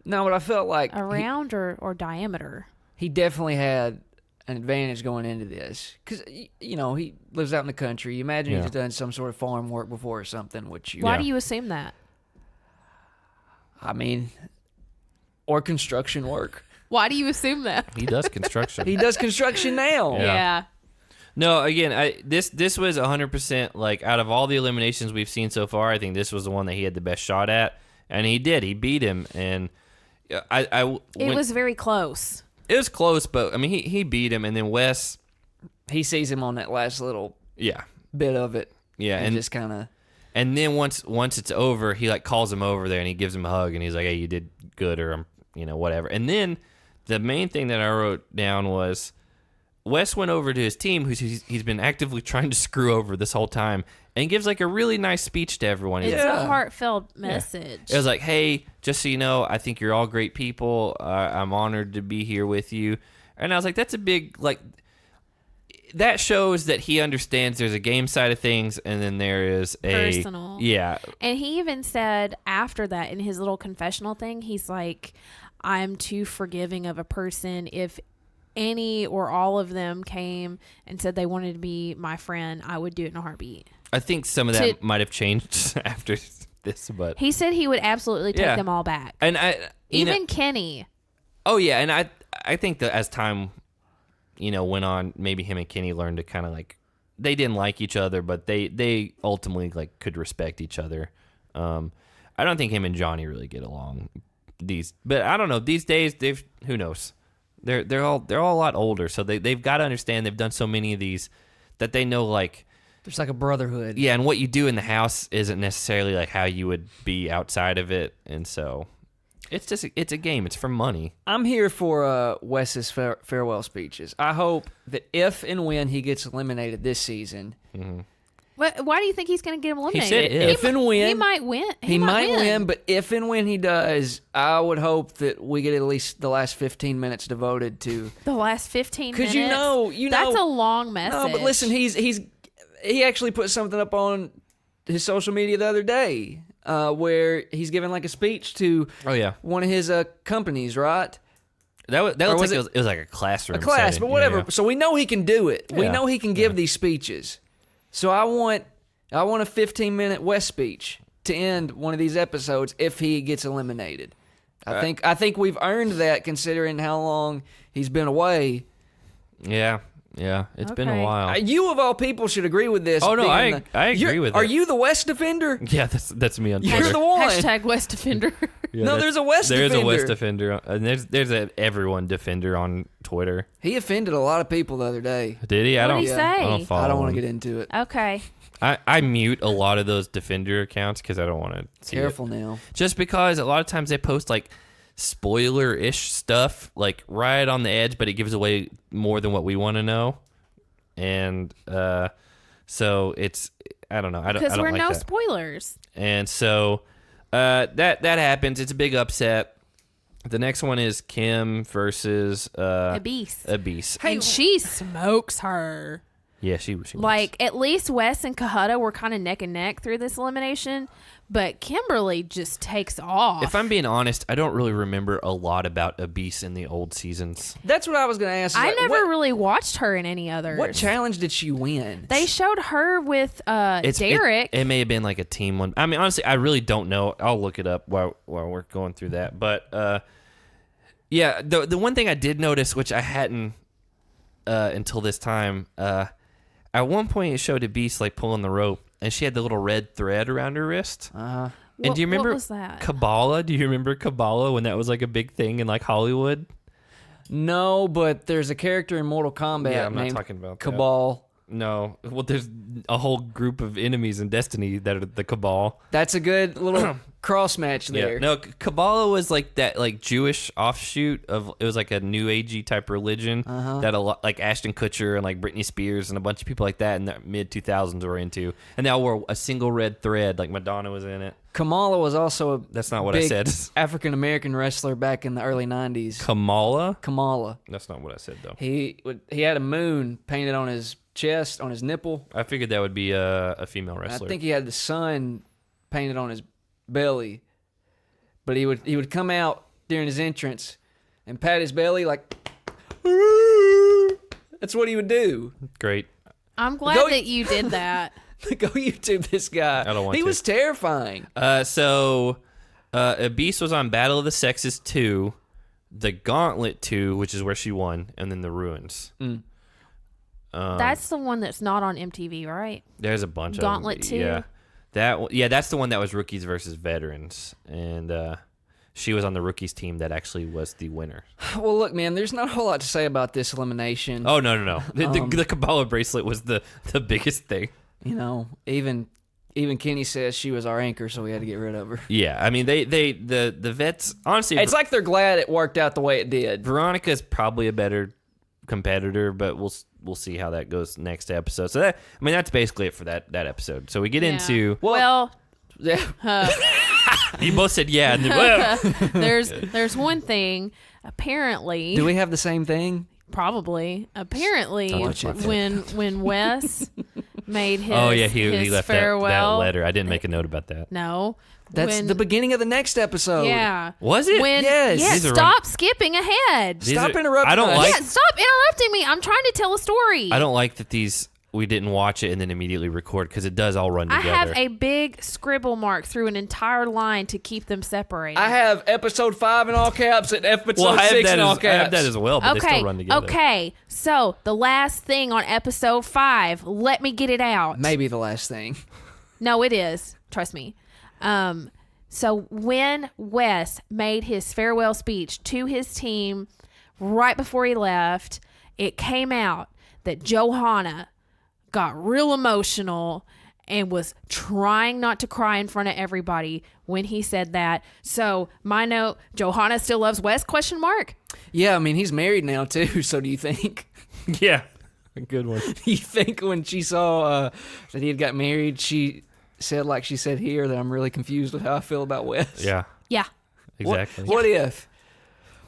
No, but I felt like...
Around or diameter?
He definitely had an advantage going into this because you know he lives out in the country. You imagine he's done some sort of farm work before or something.
Why do you assume that?
I mean, or construction work.
Why do you assume that?
He does construction.
He does construction now.
Yeah.
No, again, this was 100% like out of all the eliminations we've seen so far, I think this was the one that he had the best shot at, and he did. He beat him, and
it was very close.
It was close, but I mean, he beat him, and then Wes,
he sees him on that last little bit of it, and just kind of.
And then once it's over, he like calls him over there and he gives him a hug and he's like, "Hey, you did good," or whatever. And then the main thing that I wrote down was Wes went over to his team, he's been actively trying to screw over this whole time, and gives like a really nice speech to everyone.
It's a heartfelt message.
It was like, "Hey, just so you know, I think you're all great people. I'm honored to be here with you." And I was like, that's a big that shows that he understands there's a game side of things and then there is a
personal.
Yeah.
And he even said after that in his little confessional thing, he's like, I'm too forgiving of a person. If any or all of them came and said they wanted to be my friend, I would do it in a heartbeat.
I think some of that might have changed after this, but
he said he would absolutely take them all back.
And
even Kenny.
Oh yeah, and I think that as time went on, maybe him and Kenny learned to kind of like, they didn't like each other, but they ultimately like could respect each other. I don't think him and Johnny really get along but I don't know, these days who knows? They're all a lot older, so they've got to understand they've done so many of these that they know like
there's like a brotherhood.
Yeah, and what you do in the house isn't necessarily like how you would be outside of it, and so it's a game. It's for money.
I'm here for Wes's farewell speeches. I hope that if and when he gets eliminated this season.
Mm-hmm.
Why do you think he's going to get eliminated?
He said
if and when.
He might win.
He might win, but if and when he does, I would hope that we get at least the last 15 minutes devoted to...
The last 15 minutes?
Because you know...
That's a long message.
No, but listen, he actually put something up on his social media the other day where he's giving like a speech to one of his companies, right?
That was it was like a classroom.
A class,
setting.
but whatever.
Yeah.
So we know he can do it.
Yeah.
We know he can give these speeches. So I want a 15-minute West speech to end one of these episodes if he gets eliminated. I think we've earned that considering how long he's been away.
Yeah. It's been a while.
You of all people should agree with this.
Oh no, I agree with it.
Are you the West defender?
Yeah, that's me on Twitter.
You're the one.
Hashtag West defender.
Yeah,
no, there's a West defender.
There's a West defender, and there's a everyone defender on Twitter.
He offended a lot of people the other day.
Did he?
What did he say?
I don't want to get into it.
Okay.
I mute a lot of those defender accounts because I don't want to see
Careful
it.
now.
Just because a lot of times they post like spoiler-ish stuff, like right on the edge, but it gives away more than what we want to know. And so it's, I don't know.
Because we're
like
no
that.
spoilers.
And so that happens. It's a big upset. The next one is Kim versus Abise.
And she smokes her.
Yeah, she
like at least Wes and Cohutta were kind of neck and neck through this elimination, but Kimberly just takes off.
If I'm being honest, I don't really remember a lot about Abise in the old seasons.
That's what I was going to ask.
I never really watched her in any others.
What challenge did she win?
They showed her with Derek.
It may have been like a team one. I mean, honestly, I really don't know. I'll look it up while we're going through that. But yeah, the one thing I did notice, which I hadn't until this time, at one point it showed Abise like pulling the rope, and she had the little red thread around her wrist.
Uh-huh.
And do you remember
what was that?
Kabbalah? Do you remember Kabbalah when that was like a big thing in like Hollywood?
No, but there's a character in Mortal Kombat
Yeah, I'm not
named
talking about
Cabal.
No. Well, there's a whole group of enemies in Destiny that are the Cabal.
That's a good little cross match there.
Yeah. No, Kabbalah was like that like Jewish offshoot of, it was like a new agey type religion that a lot, like Ashton Kutcher and like Britney Spears and a bunch of people like that in the mid 2000s were into. And they all wore a single red thread, like Madonna was in it.
Kamala was also
That's not what I said.
African American wrestler back in the early 90s.
Kamala? That's not what I said though.
He had a moon painted on his chest, on his nipple.
I figured that would be a female wrestler.
I think he had the sun painted on his belly, but he would come out during his entrance and pat his belly like, That's what he would do.
Great.
I'm glad
Go-
that you did that.
Go YouTube this guy.
I don't want
He
to.
was terrifying.
So Beast was on Battle of the Sexes 2, The Gauntlet 2, which is where she won, and then The Ruins.
That's the one that's not on MTV, right?
There's a bunch
Gauntlet
of them.
2?
Yeah. That's the one that was rookies versus veterans. And she was on the rookies team that actually was the winner.
Well, look, man, there's not a whole lot to say about this elimination.
Oh, no. The Kabbalah bracelet was the biggest thing.
You know, even Kenny says she was our anchor, so we had to get rid of her.
Yeah, I mean, the vets, honestly...
It's like they're glad it worked out the way it did.
Veronica's probably a better competitor, but we'll see how that goes next episode. So that's basically it for that episode. So we get into...
Well,
Yeah.
You both said yeah. And then, well.
there's one thing. Apparently,
Do we have the same thing?
probably. Apparently,
Don't touch my
when Wes made his
he left that
farewell
letter. I didn't make a note about that.
No,
That's
when,
the beginning of the next episode.
Yeah.
Was it?
When,
Yes.
Yeah.
These are
Stop skipping ahead.
These
Stop
are-
interrupting
I don't
us.
like.
Yeah. Stop interrupting me. I'm trying to tell a story.
I don't like that we didn't watch it and then immediately record because it does all run
I
together.
have a big scribble mark through an entire line to keep them separated.
I have episode 5 in all caps and episode
I have
6
that
in all
I
caps.
have that as well, but they still run together.
Okay. So the last thing on episode 5, let me get it out.
Maybe the last thing.
No, it is. Trust me. So when Wes made his farewell speech to his team right before he left, it came out that Johanna got real emotional and was trying not to cry in front of everybody when he said that. So my note, Johanna still loves Wes, ?
Yeah, I mean, he's married now, too, so do you think...
Yeah, a good one.
You think when she saw that he had got married, she said, like she said here, that I'm really confused with how I feel about Wes?
Yeah,
Yeah.
exactly.
What if?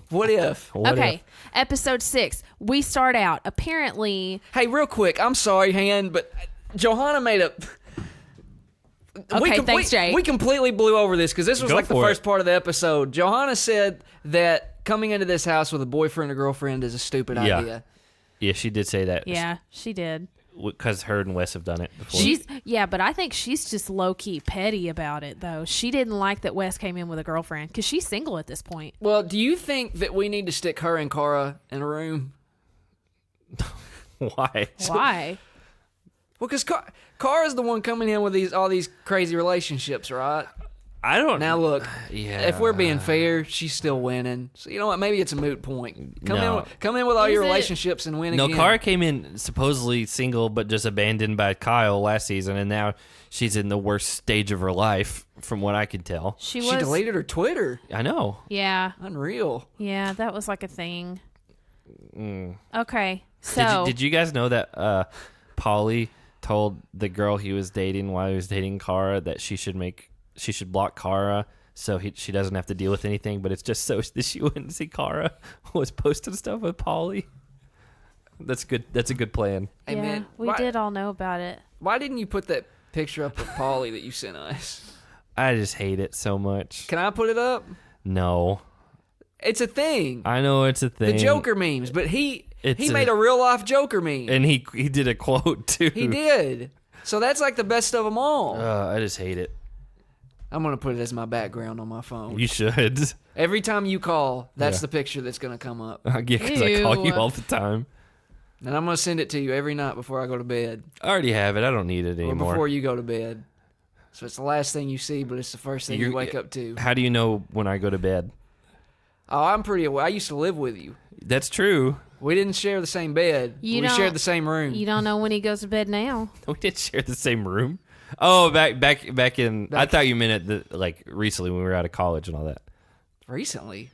What if?
What
Okay.
if?
Episode 6. We start out. Apparently,
Hey, real quick, I'm sorry, Han, but Johanna made a...
Okay, thanks, Jay.
We completely blew over this because this was
Go
like the
for
first
it.
part of the episode. Johanna said that coming into this house with a boyfriend or girlfriend is a stupid
Yeah.
idea.
Yeah, she did say that.
yeah, she did.
Because her and Wes have done it before.
But I think she's just low key petty about it though. She didn't like that Wes came in with a girlfriend because she's single at this point.
Well, do you think that we need to stick her and Cara in a room?
Why?
Why?
Well, because Cara's the one coming in with all these crazy relationships, right?
I don't.
Now look,
Yeah.
if we're being fair, she's still winning. So you know what? Maybe it's a moot point. Come in with all
Is
your
it?
relationships and win
No,
again.
Cara came in supposedly single, but just abandoned by Kyle last season, and now she's in the worst stage of her life, from what I can tell.
She
She
was.
deleted her Twitter.
I know.
Yeah,
Unreal.
yeah, that was like a thing. Okay, so
Did you guys know that Pauly told the girl he was dating while he was dating Cara that she should block Cara so she doesn't have to deal with anything, but it's just so that she wouldn't see Cara was posting stuff with Pauly. That's good. That's a good plan.
Hey,
yeah,
man,
we did all know about it.
Why didn't you put that picture up of Pauly that you sent us?
I just hate it so much.
Can I put it up?
No.
It's a thing.
I know it's a thing.
The Joker memes, but he
It's
made a real life Joker meme.
And he did a quote too.
He did. So that's like the best of them all.
I just hate it.
I'm going to put it as my background on my phone.
You should.
Every time you call, that's
Yeah.
the picture that's going to come up.
Yeah, because I call you
Ew.
all the time.
And I'm going to send it to you every night before I go to bed.
I already have it. I don't need it
Or
anymore.
before you go to bed. So it's the last thing you see, but it's the first thing you wake up to.
How do you know when I go to bed?
Oh, I'm pretty aware. I used to live with you.
That's true.
We didn't share the same bed.
You
we
don't-
shared the same room.
You don't know when he goes to bed now.
We did share the same room. Oh, back in. I thought you meant recently when we were out of college and all that.
Recently?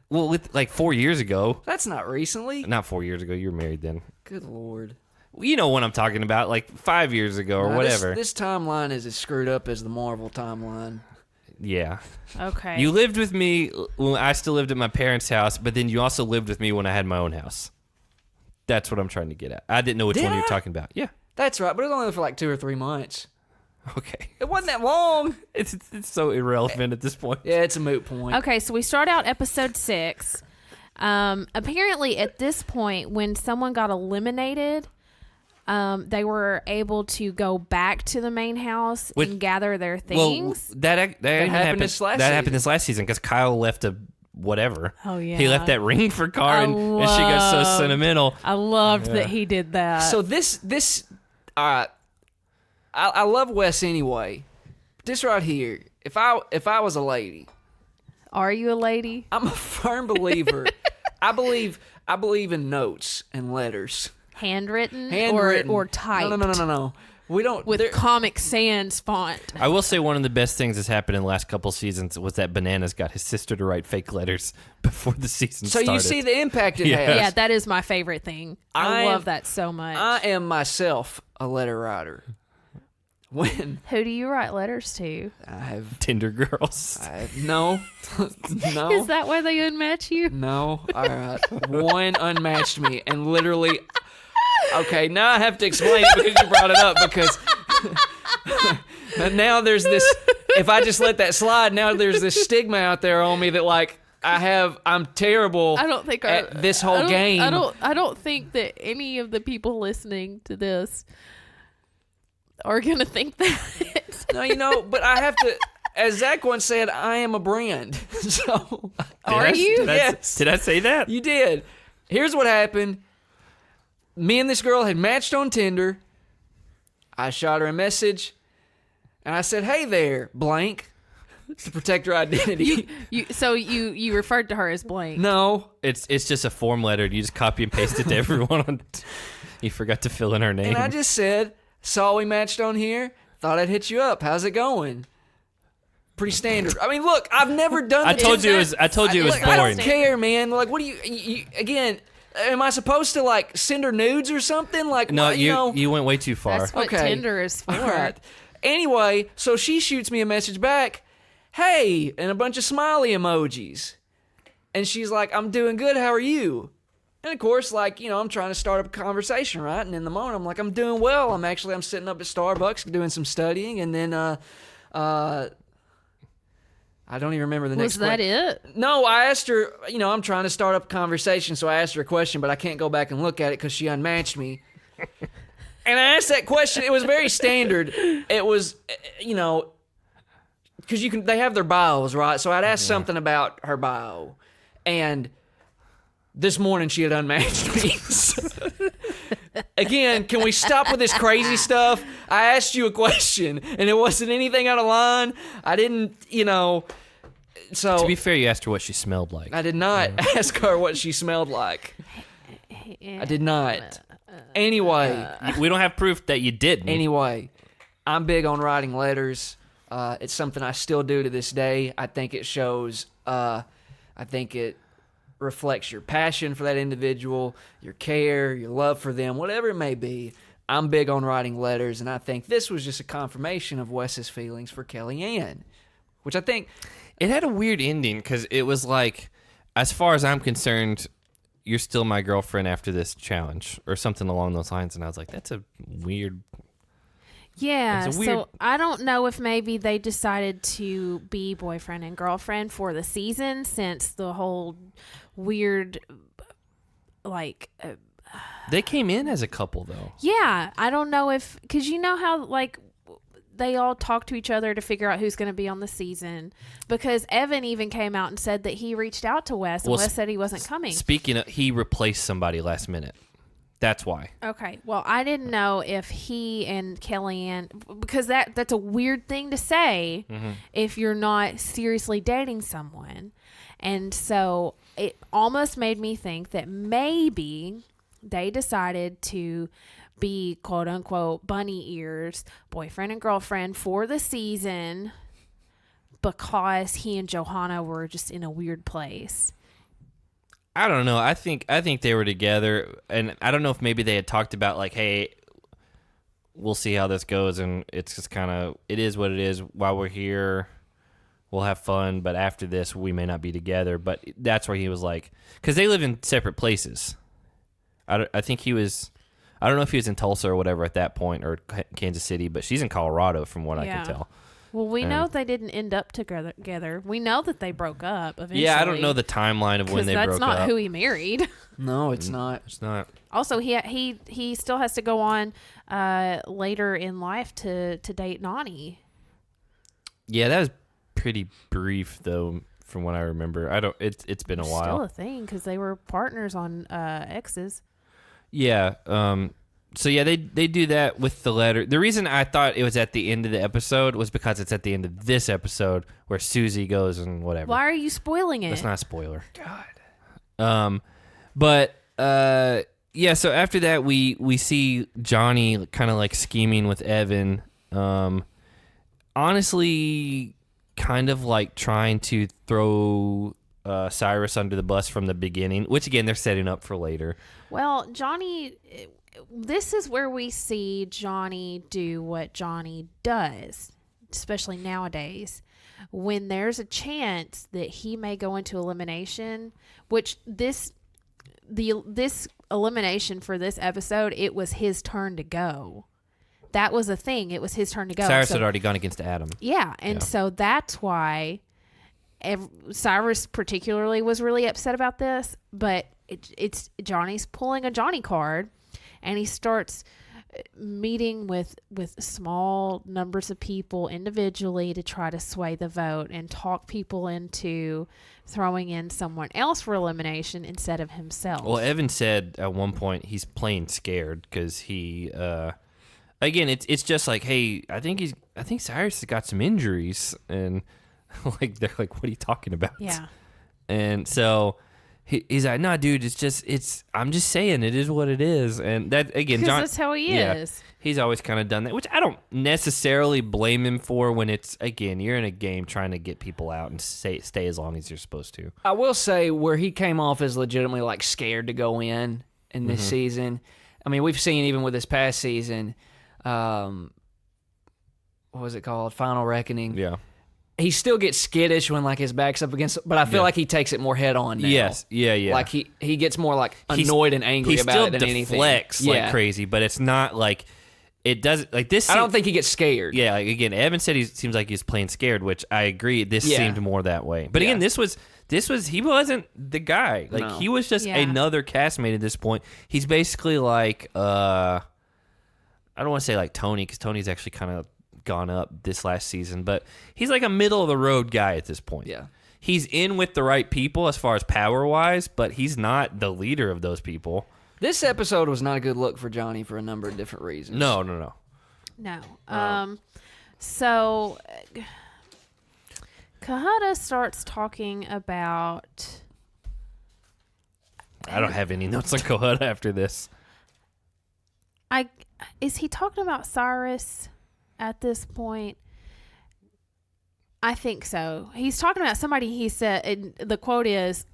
Well, with like 4 years ago.
That's not recently.
Not 4 years ago. You were married then.
Good Lord.
You know what I'm talking about, like 5 years ago or
Nah,
whatever.
This timeline is as screwed up as the Marvel timeline.
Yeah.
Okay.
You lived with me when I still lived at my parents' house, but then you also lived with me when I had my own house. That's what I'm trying to get at. I didn't know which
Did
one you were
I?
talking about. Yeah.
That's right, but it was only for like 2 or 3 months.
Okay.
It wasn't that long.
It's so irrelevant at this point.
Yeah, it's a moot point.
Okay, so we start out episode 6. Apparently, at this point, when someone got eliminated, they were able to go back to the main house and gather their things.
Well, that happened this last season because Kyle left a whatever.
Oh yeah,
he left that ring for Cara, and she got so sentimental.
I loved that he did that.
So this, I love Wes anyway. This right here, if I was a lady,
are you a lady?
I'm a firm believer. I believe in notes and letters.
Handwritten. or typed.
No. We don't
with Comic Sans font.
I will say one of the best things that's happened in the last couple seasons was that Bananas got his sister to write fake letters before the season started.
So you see the impact it has.
Yeah, that is my favorite thing. I love that so much.
I am myself a letter writer.
Who do you write letters to?
I have
Tinder Girls.
No.
Is that why they unmatch you?
No. All right. One unmatched me, and literally. Okay, now I have to explain it because you brought it up. Because now there's this. If I just let that slide, now there's this stigma out there on me that like I'm terrible.
I don't think
at this whole game.
I don't think that any of the people listening to this are gonna think that.
No, but I have to. As Zach once said, I am a brand. So
are you?
Yes.
Did I say that?
You did. Here's what happened. Me and this girl had matched on Tinder. I shot her a message, and I said, "Hey there, blank," to protect her identity.
So you referred to her as blank.
No,
it's just a form letter. You just copy and paste it to everyone. You forgot to fill in her name.
And I just said, "Saw we matched on here. Thought I'd hit you up. How's it going?" Pretty standard. I mean, look, I've never done.
I told you it was boring.
I don't care, man. Like, what do you again? Am I supposed to like send her nudes or something? Like,
no,
what,
you went way too far.
That's what Tinder is for.
All right. Anyway, so she shoots me a message back, "Hey," and a bunch of smiley emojis, and she's like, "I'm doing good. How are you?" And of course, like, I'm trying to start up a conversation, right? And in the moment, I'm like, "I'm doing well. I'm sitting up at Starbucks doing some studying," and then I don't even remember the next
question. Was that it?
No, I asked her, I'm trying to start up a conversation, so I asked her a question, but I can't go back and look at it because she unmatched me. And I asked that question. It was very standard. It was, because they have their bios, right? So I'd asked something about her bio, and this morning she had unmatched me. Again, can we stop with this crazy stuff? I asked you a question, and it wasn't anything out of line. I didn't, So
to be fair, you asked her what she smelled like.
I did not ask her what she smelled like. I did not. Anyway.
We don't have proof that you didn't.
Anyway, I'm big on writing letters. It's something I still do to this day. I think it shows, I think it reflects your passion for that individual, your care, your love for them, whatever it may be. I'm big on writing letters, and I think this was just a confirmation of Wes's feelings for Kellyanne, which I think...
It had a weird ending because it was like, as far as I'm concerned, you're still my girlfriend after this challenge or something along those lines. And I was like, that's a weird...
Yeah, so I don't know if maybe they decided to be boyfriend and girlfriend for the season since the whole weird, like...
they came in as a couple, though.
Yeah, I don't know if... Because you know how, like, they all talk to each other to figure out who's going to be on the season. Because Evan even came out and said that he reached out to Wes, and Wes said he wasn't coming.
Speaking of... He replaced somebody last minute. That's why.
Okay. Well, I didn't know if he and Kellyanne, because that's a weird thing to say if you're not seriously dating someone. And so it almost made me think that maybe they decided to be quote unquote bunny ears, boyfriend and girlfriend for the season because he and Johanna were just in a weird place.
I don't know. I think they were together, and I don't know if maybe they had talked about like, hey, we'll see how this goes, and it's just kind of, it is what it is. While we're here, we'll have fun, but after this, we may not be together. But that's where he was like, because they live in separate places. I think he was, I don't know if he was in Tulsa or whatever at that point, or Kansas City, but she's in Colorado from what I can tell.
Well, we know they didn't end up together. We know that they broke up eventually.
Yeah, I don't know the timeline of when they broke up.
Because that's not who he married.
No, it's not.
It's not.
Also, he still has to go on later in life to date Nani.
Yeah, that was pretty brief though, from what I remember. It's been a while.
Still a thing because they were partners on X's.
Yeah. So yeah, they do that with the letter. The reason I thought it was at the end of the episode was because it's at the end of this episode where Susie goes and whatever.
Why are you spoiling it?
That's not a spoiler. God. But yeah. So after that, we see Johnny kind of like scheming with Evan. Honestly, kind of like trying to throw Cyrus under the bus from the beginning, which again they're setting up for later.
Well, Johnny, this is where we see Johnny do what Johnny does, especially nowadays. When there's a chance that he may go into elimination, which this elimination for this episode, it was his turn to go. That was a thing. It was his turn to go.
Cyrus had already gone against Adam.
Yeah, and so that's why Cyrus particularly was really upset about this, but it's Johnny's pulling a Johnny card, and he starts meeting with small numbers of people individually to try to sway the vote and talk people into throwing in someone else for elimination instead of himself.
Well, Evan said at one point he's playing scared because he again it's just like, hey, I think Cyrus has got some injuries, and like they're like, what are you talking about?
Yeah.
And so he's like, nah, dude, I'm just saying it is what it is. And that, again, John,
that's how he is.
He's always kind of done that, which I don't necessarily blame him for when it's, again, you're in a game trying to get people out and stay as long as you're supposed to.
I will say where he came off as legitimately like scared to go in this season. I mean, we've seen even with this past season, what was it called? Final Reckoning.
Yeah.
He still gets skittish when like his back's up against, but I feel like he takes it more head on now.
Yes, yeah.
Like he gets more like annoyed and angry about it than anything.
He still deflects like crazy, but it's not like it doesn't like this.
I don't think he gets scared.
Yeah, like again, Evan said he seems like he's playing scared, which I agree. This seemed more that way, but again, this was he wasn't the guy. Like he was just another castmate at this point. He's basically like I don't want to say like Tony, because Tony's actually kind of gone up this last season, but he's like a middle of the road guy at this point.
Yeah.
He's in with the right people as far as power wise, but he's not the leader of those people.
This episode was not a good look for Johnny for a number of different reasons.
No.
So Cohutta starts talking about,
I don't have any notes on Cohutta after this.
Is he talking about Cyrus at this point? I think so. He's talking about somebody. He said, and the quote is,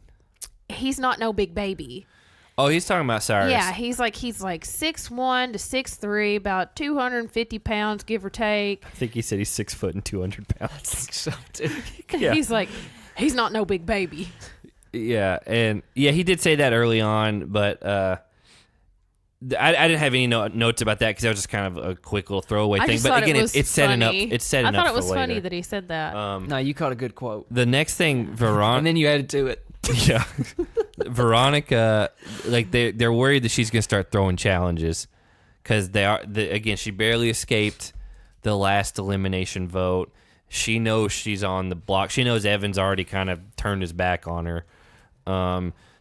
"He's not no big baby."
Oh, he's talking about Cyrus.
Yeah, he's like 6'1" to 6'3", about 250 pounds, give or take.
I think he said he's 6 foot and 200 pounds. I think
so too.
Yeah.
He's like, he's not no big baby.
Yeah, and he did say that early on, but I didn't have any notes about that because that was just kind of a quick little throwaway thing. But again, it's setting up. It's setting up for later.
I thought it was funny that he said that.
No, you caught a good quote.
The next thing, Veronica,
and then you added to it.
Yeah, Veronica, like they're worried that she's gonna start throwing challenges because again, she barely escaped the last elimination vote. She knows she's on the block. She knows Evan's already kind of turned his back on her.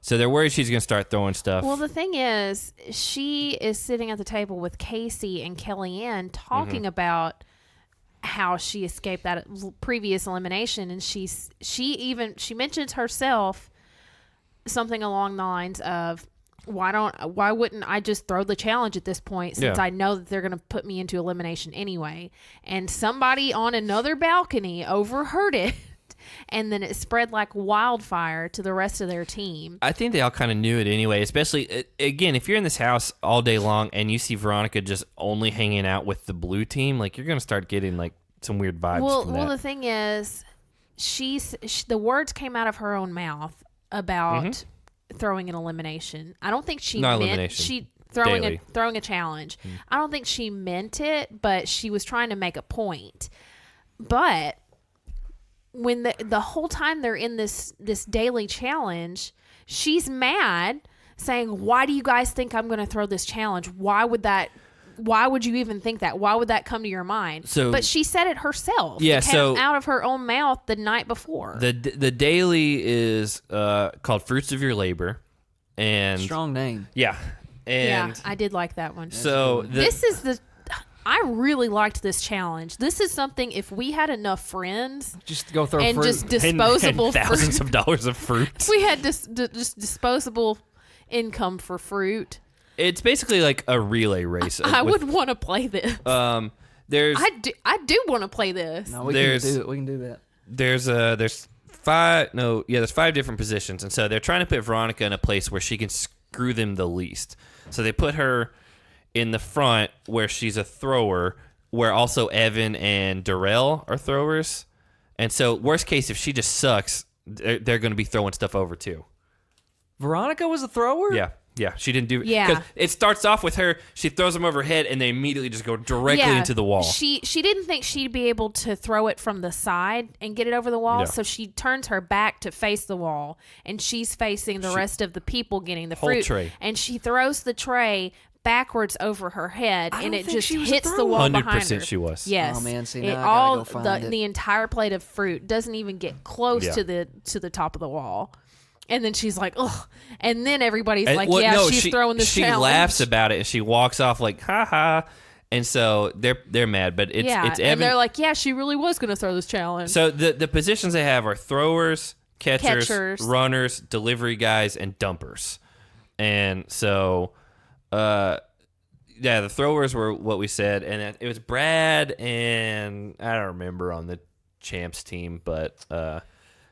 So they're worried she's going to start throwing stuff.
Well, the thing is, she is sitting at the table with Casey and Kellyanne talking about how she escaped that previous elimination, and she mentions herself something along the lines of, why wouldn't I just throw the challenge at this point, since I know that they're going to put me into elimination anyway? And somebody on another balcony overheard it. And then it spread like wildfire to the rest of their team.
I think they all kind of knew it anyway, especially, again, if you're in this house all day long and you see Veronica just only hanging out with the blue team, like you're going to start getting like some weird vibes from that. Well,
the thing is, the words came out of her own mouth about throwing an elimination. I don't think she throwing a challenge. I don't think she meant it, but she was trying to make a point. But when the whole time they're in this daily challenge, she's mad, saying, "Why do you guys think I'm going to throw this challenge? Why would you even think that? Why would that come to your mind?" But she said it herself.
Yeah,
it came out of her own mouth the night before.
The daily is called Fruits of Your Labor, and
Strong name.
Yeah, and
yeah, I did like that one.
So
I really liked this challenge. This is something, if we had enough friends,
just go throw
and
fruit.
just disposable
and thousands
fruit.
of dollars of fruit.
If we had just disposable income for fruit.
It's basically like a relay race.
I would want to play this.
There's
I do want to play this.
No, we can do it. We can do that.
There's 5 different positions, and so they're trying to put Veronica in a place where she can screw them the least. So they put her in the front where she's a thrower, where also Evan and Darrell are throwers. And so worst case, if she just sucks, they're going to be throwing stuff over too.
Veronica was a thrower?
Yeah, she didn't do it.
Yeah.
Because it starts off with her, she throws them over her head, and they immediately just go directly into the wall.
She didn't think she'd be able to throw it from the side and get it over the wall,
Yeah.
so she turns her back to face the wall, and she's facing the rest of the people getting the
Whole
fruit.
tray.
And she throws the tray backwards over her head, and it just
she was a
hits the
thrower.
wall behind her.
100% she was.
Yes.
Oh, man, see, now I gotta go find it.
The entire plate of fruit doesn't even get close
Yeah.
to the top of the wall. And then she's like, ugh. And then everybody's
And-
like,
well,
yeah,
no,
she's throwing this
She
challenge.
laughs about it, and she walks off like, ha ha. And so they're mad, but it's
and
Evan.
they're like, yeah, she really was going to throw this challenge.
So the positions they have are throwers, catchers, runners, delivery guys, and dumpers. And so, the throwers were what we said, and it was Brad and I don't remember on the champs team, but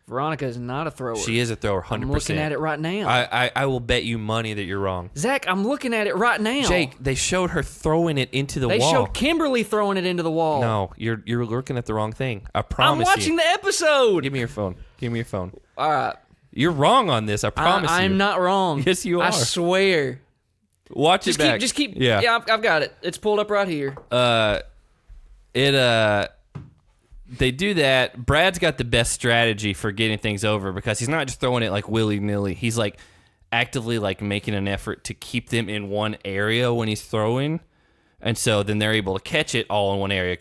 Veronica is not a thrower.
she is a thrower, 100%.
I'm looking at it right now.
I will bet you money that you're wrong.
Zach, I'm looking at it right now.
Jake, they showed her throwing it into the
They
wall.
showed Kimberly throwing it into the wall.
No, you're looking at the wrong thing. I
I'm
promise
watching
you.
the episode.
Give me your phone. Give me your phone.
All right.
You're wrong on this. I promise you.
I'm not wrong.
Yes, you
I
are.
swear.
Watch it back.
Just keep.
Yeah.
Yeah, I've got it. It's pulled up right here.
They do that. Brad's got the best strategy for getting things over because he's not just throwing it like willy-nilly. He's like actively like making an effort to keep them in one area when he's throwing. And so then they're able to catch it all in one area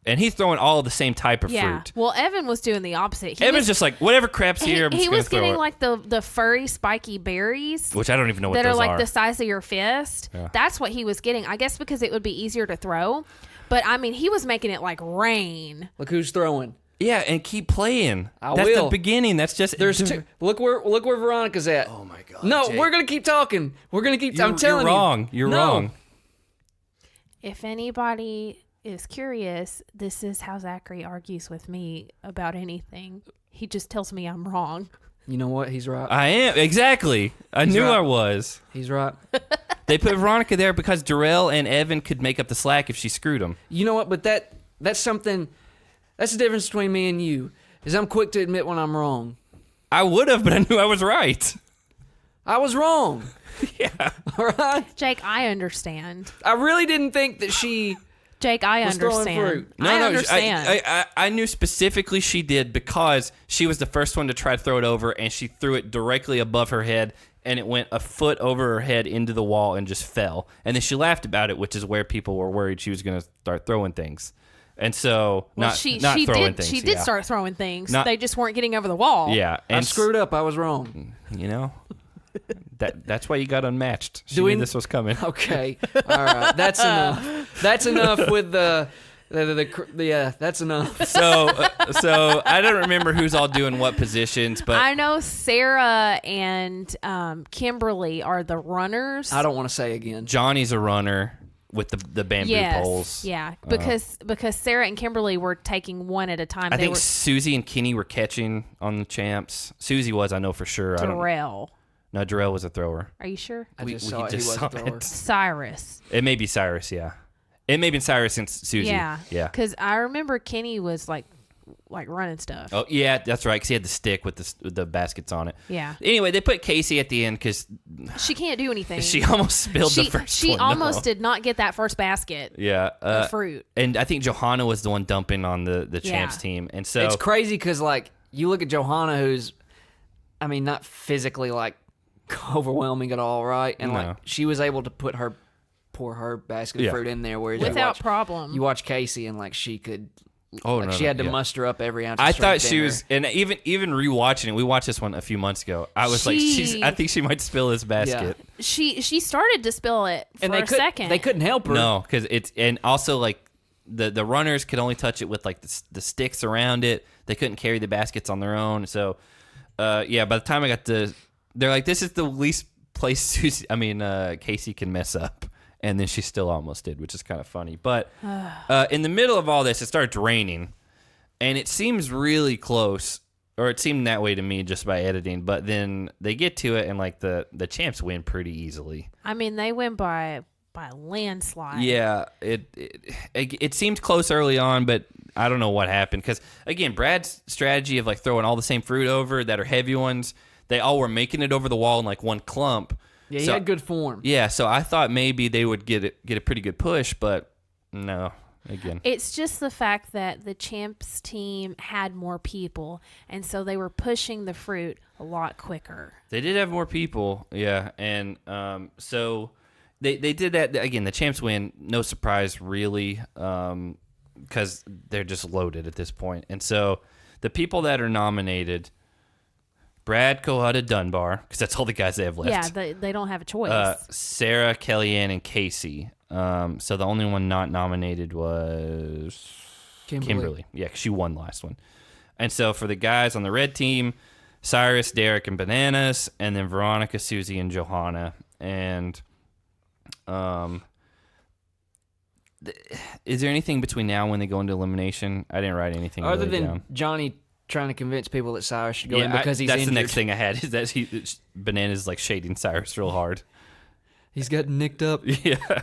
and he's throwing all the same type of fruit.
Well, Evan was doing the opposite.
Evan's just like, whatever crap's here, I'm just
he
going
was
to throw
getting
it.
like the furry spiky berries
Which I don't even know what
that
those
are like the size of your fist.
Yeah.
That's what he was getting. I guess because it would be easier to throw. But I mean, he was making it like rain.
Look who's throwing.
Yeah, and keep playing.
I
That's
will.
the beginning. That's just
There's two. Look where Veronica's at.
Oh my god.
No,
Jake.
we're gonna keep talking. We're gonna keep. I'm
You're
telling
wrong.
you.
You're
No.
wrong.
If anybody is curious, this is how Zachary argues with me about anything. He just tells me I'm wrong.
You know what? He's right.
I am exactly. I knew
right.
I was.
He's right.
They put Veronica there because Darrell and Evan could make up the slack if she screwed them.
You know what? But that's something. That's the difference between me and you. Is I'm quick to admit when I'm wrong.
I would have, but I knew I was right.
I was wrong.
Yeah.
All right.
Jake, I understand.
I really didn't think that she.
Jake, I
was throwing
understand.
fruit.
I understand.
I knew specifically she did because she was the first one to try to throw it over, and she threw it directly above her head, and it went a foot over her head into the wall and just fell. And then she laughed about it, which is where people were worried she was going to start throwing things. And so,
she
throwing
did.
things.
She did
yeah.
start throwing things.
Not-
they just weren't getting over the wall.
Yeah,
I
and
screwed up. I was wrong.
You know, that's why you got unmatched. She
Do we-
knew this was coming.
Okay. All right. That's enough. That's enough with the that's enough.
So I don't remember who's all doing what positions, but
I know Sarah and Kimberly are the runners.
I don't want to say again.
Johnny's a runner with the bamboo poles.
Yeah, because Sarah and Kimberly were taking one at a time.
I
They
think
were
Susie and Kenny were catching on the champs. Susie was, I know for sure.
Darrell.
No, Darrell was a thrower.
Are you sure?
I
We
just saw it. He
just
was
saw
a thrower.
it.
Cyrus.
It may be Cyrus, yeah. It may be Cyrus and Susie.
Yeah.
Yeah.
Because I remember Kenny was like like running stuff.
Oh yeah, that's right. Because he had the stick with the baskets on it.
Yeah.
Anyway, they put Casey at the end because
She can't do anything.
she almost spilled the first one.
She almost did not get that first basket.
Yeah.
Of fruit.
And I think Johanna was the one dumping on the champs team, and so
It's crazy because like you look at Johanna, who's, I mean, not physically like overwhelming at all, right? And like she was able to pour her basket of fruit in there, whereas
without problem.
You watch Casey and like she could.
Oh,
like
no,
she had to muster up every ounce.
I
of
thought
strength
she
in
was,
her.
and even rewatching it, we watched this one a few months ago. I was like, I think she might spill this basket.
Yeah. She started to spill it for a second.
They couldn't help her.
No, because and also like the runners could only touch it with like the sticks around it. They couldn't carry the baskets on their own. So, by the time I got they're like, this is the least place Casey can mess up. And then she still almost did, which is kind of funny. But in the middle of all this, it starts raining. And it seems really close, or it seemed that way to me just by editing. But then they get to it, and like the champs win pretty easily.
I mean, they win by a landslide.
Yeah, it seemed close early on, but I don't know what happened. Because, again, Brad's strategy of like throwing all the same fruit over that are heavy ones, they all were making it over the wall in like one clump.
Yeah, he had good form.
Yeah, so I thought maybe they would get a pretty good push, but no. Again,
it's just the fact that the champs team had more people, and so they were pushing the fruit a lot quicker.
They did have more people, yeah, and so they did that again. The champs win, no surprise really, because they're just loaded at this point. And so the people that are nominated: Brad, Cohutta, Dunbar, because that's all the guys they have left.
Yeah, they don't have a choice.
Sarah, Kellyanne, and Casey. So the only one not nominated was Kimberly. Yeah, 'cause she won the last one. And so for the guys on the red team, Cyrus, Derek, and Bananas, and then Veronica, Susie, and Johanna. And is there anything between now and when they go into elimination? I didn't write anything
other
really
than
down.
Johnny trying to convince people that Cyrus should go in because he's
that's
injured.
the next thing I had is that Bananas like shading Cyrus real hard.
He's got nicked up.
Yeah.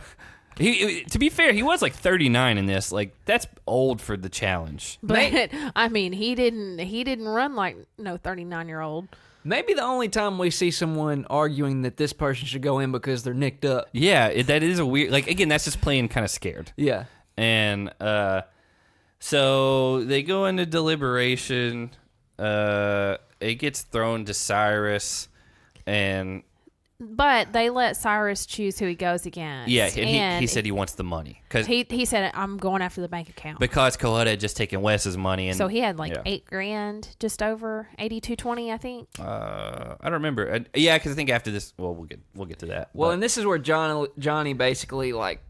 To be fair, he was like 39 in this. Like that's old for the challenge.
But I mean, he didn't run like no 39-year-old.
Maybe the only time we see someone arguing that this person should go in because they're nicked up.
Yeah, that is a weird. Like again, that's just playing kind of scared.
Yeah.
And so they go into deliberation. It gets thrown to Cyrus,
But they let Cyrus choose who he goes against.
Yeah, and he said he wants the money.
He said, I'm going after the bank account.
Because Cohutta had just taken Wes's money. And,
so he had like $8,000, just over 8,220, I think.
I don't remember. Yeah, because I think after this, well, we'll get to that.
Well, and this is where Johnny basically like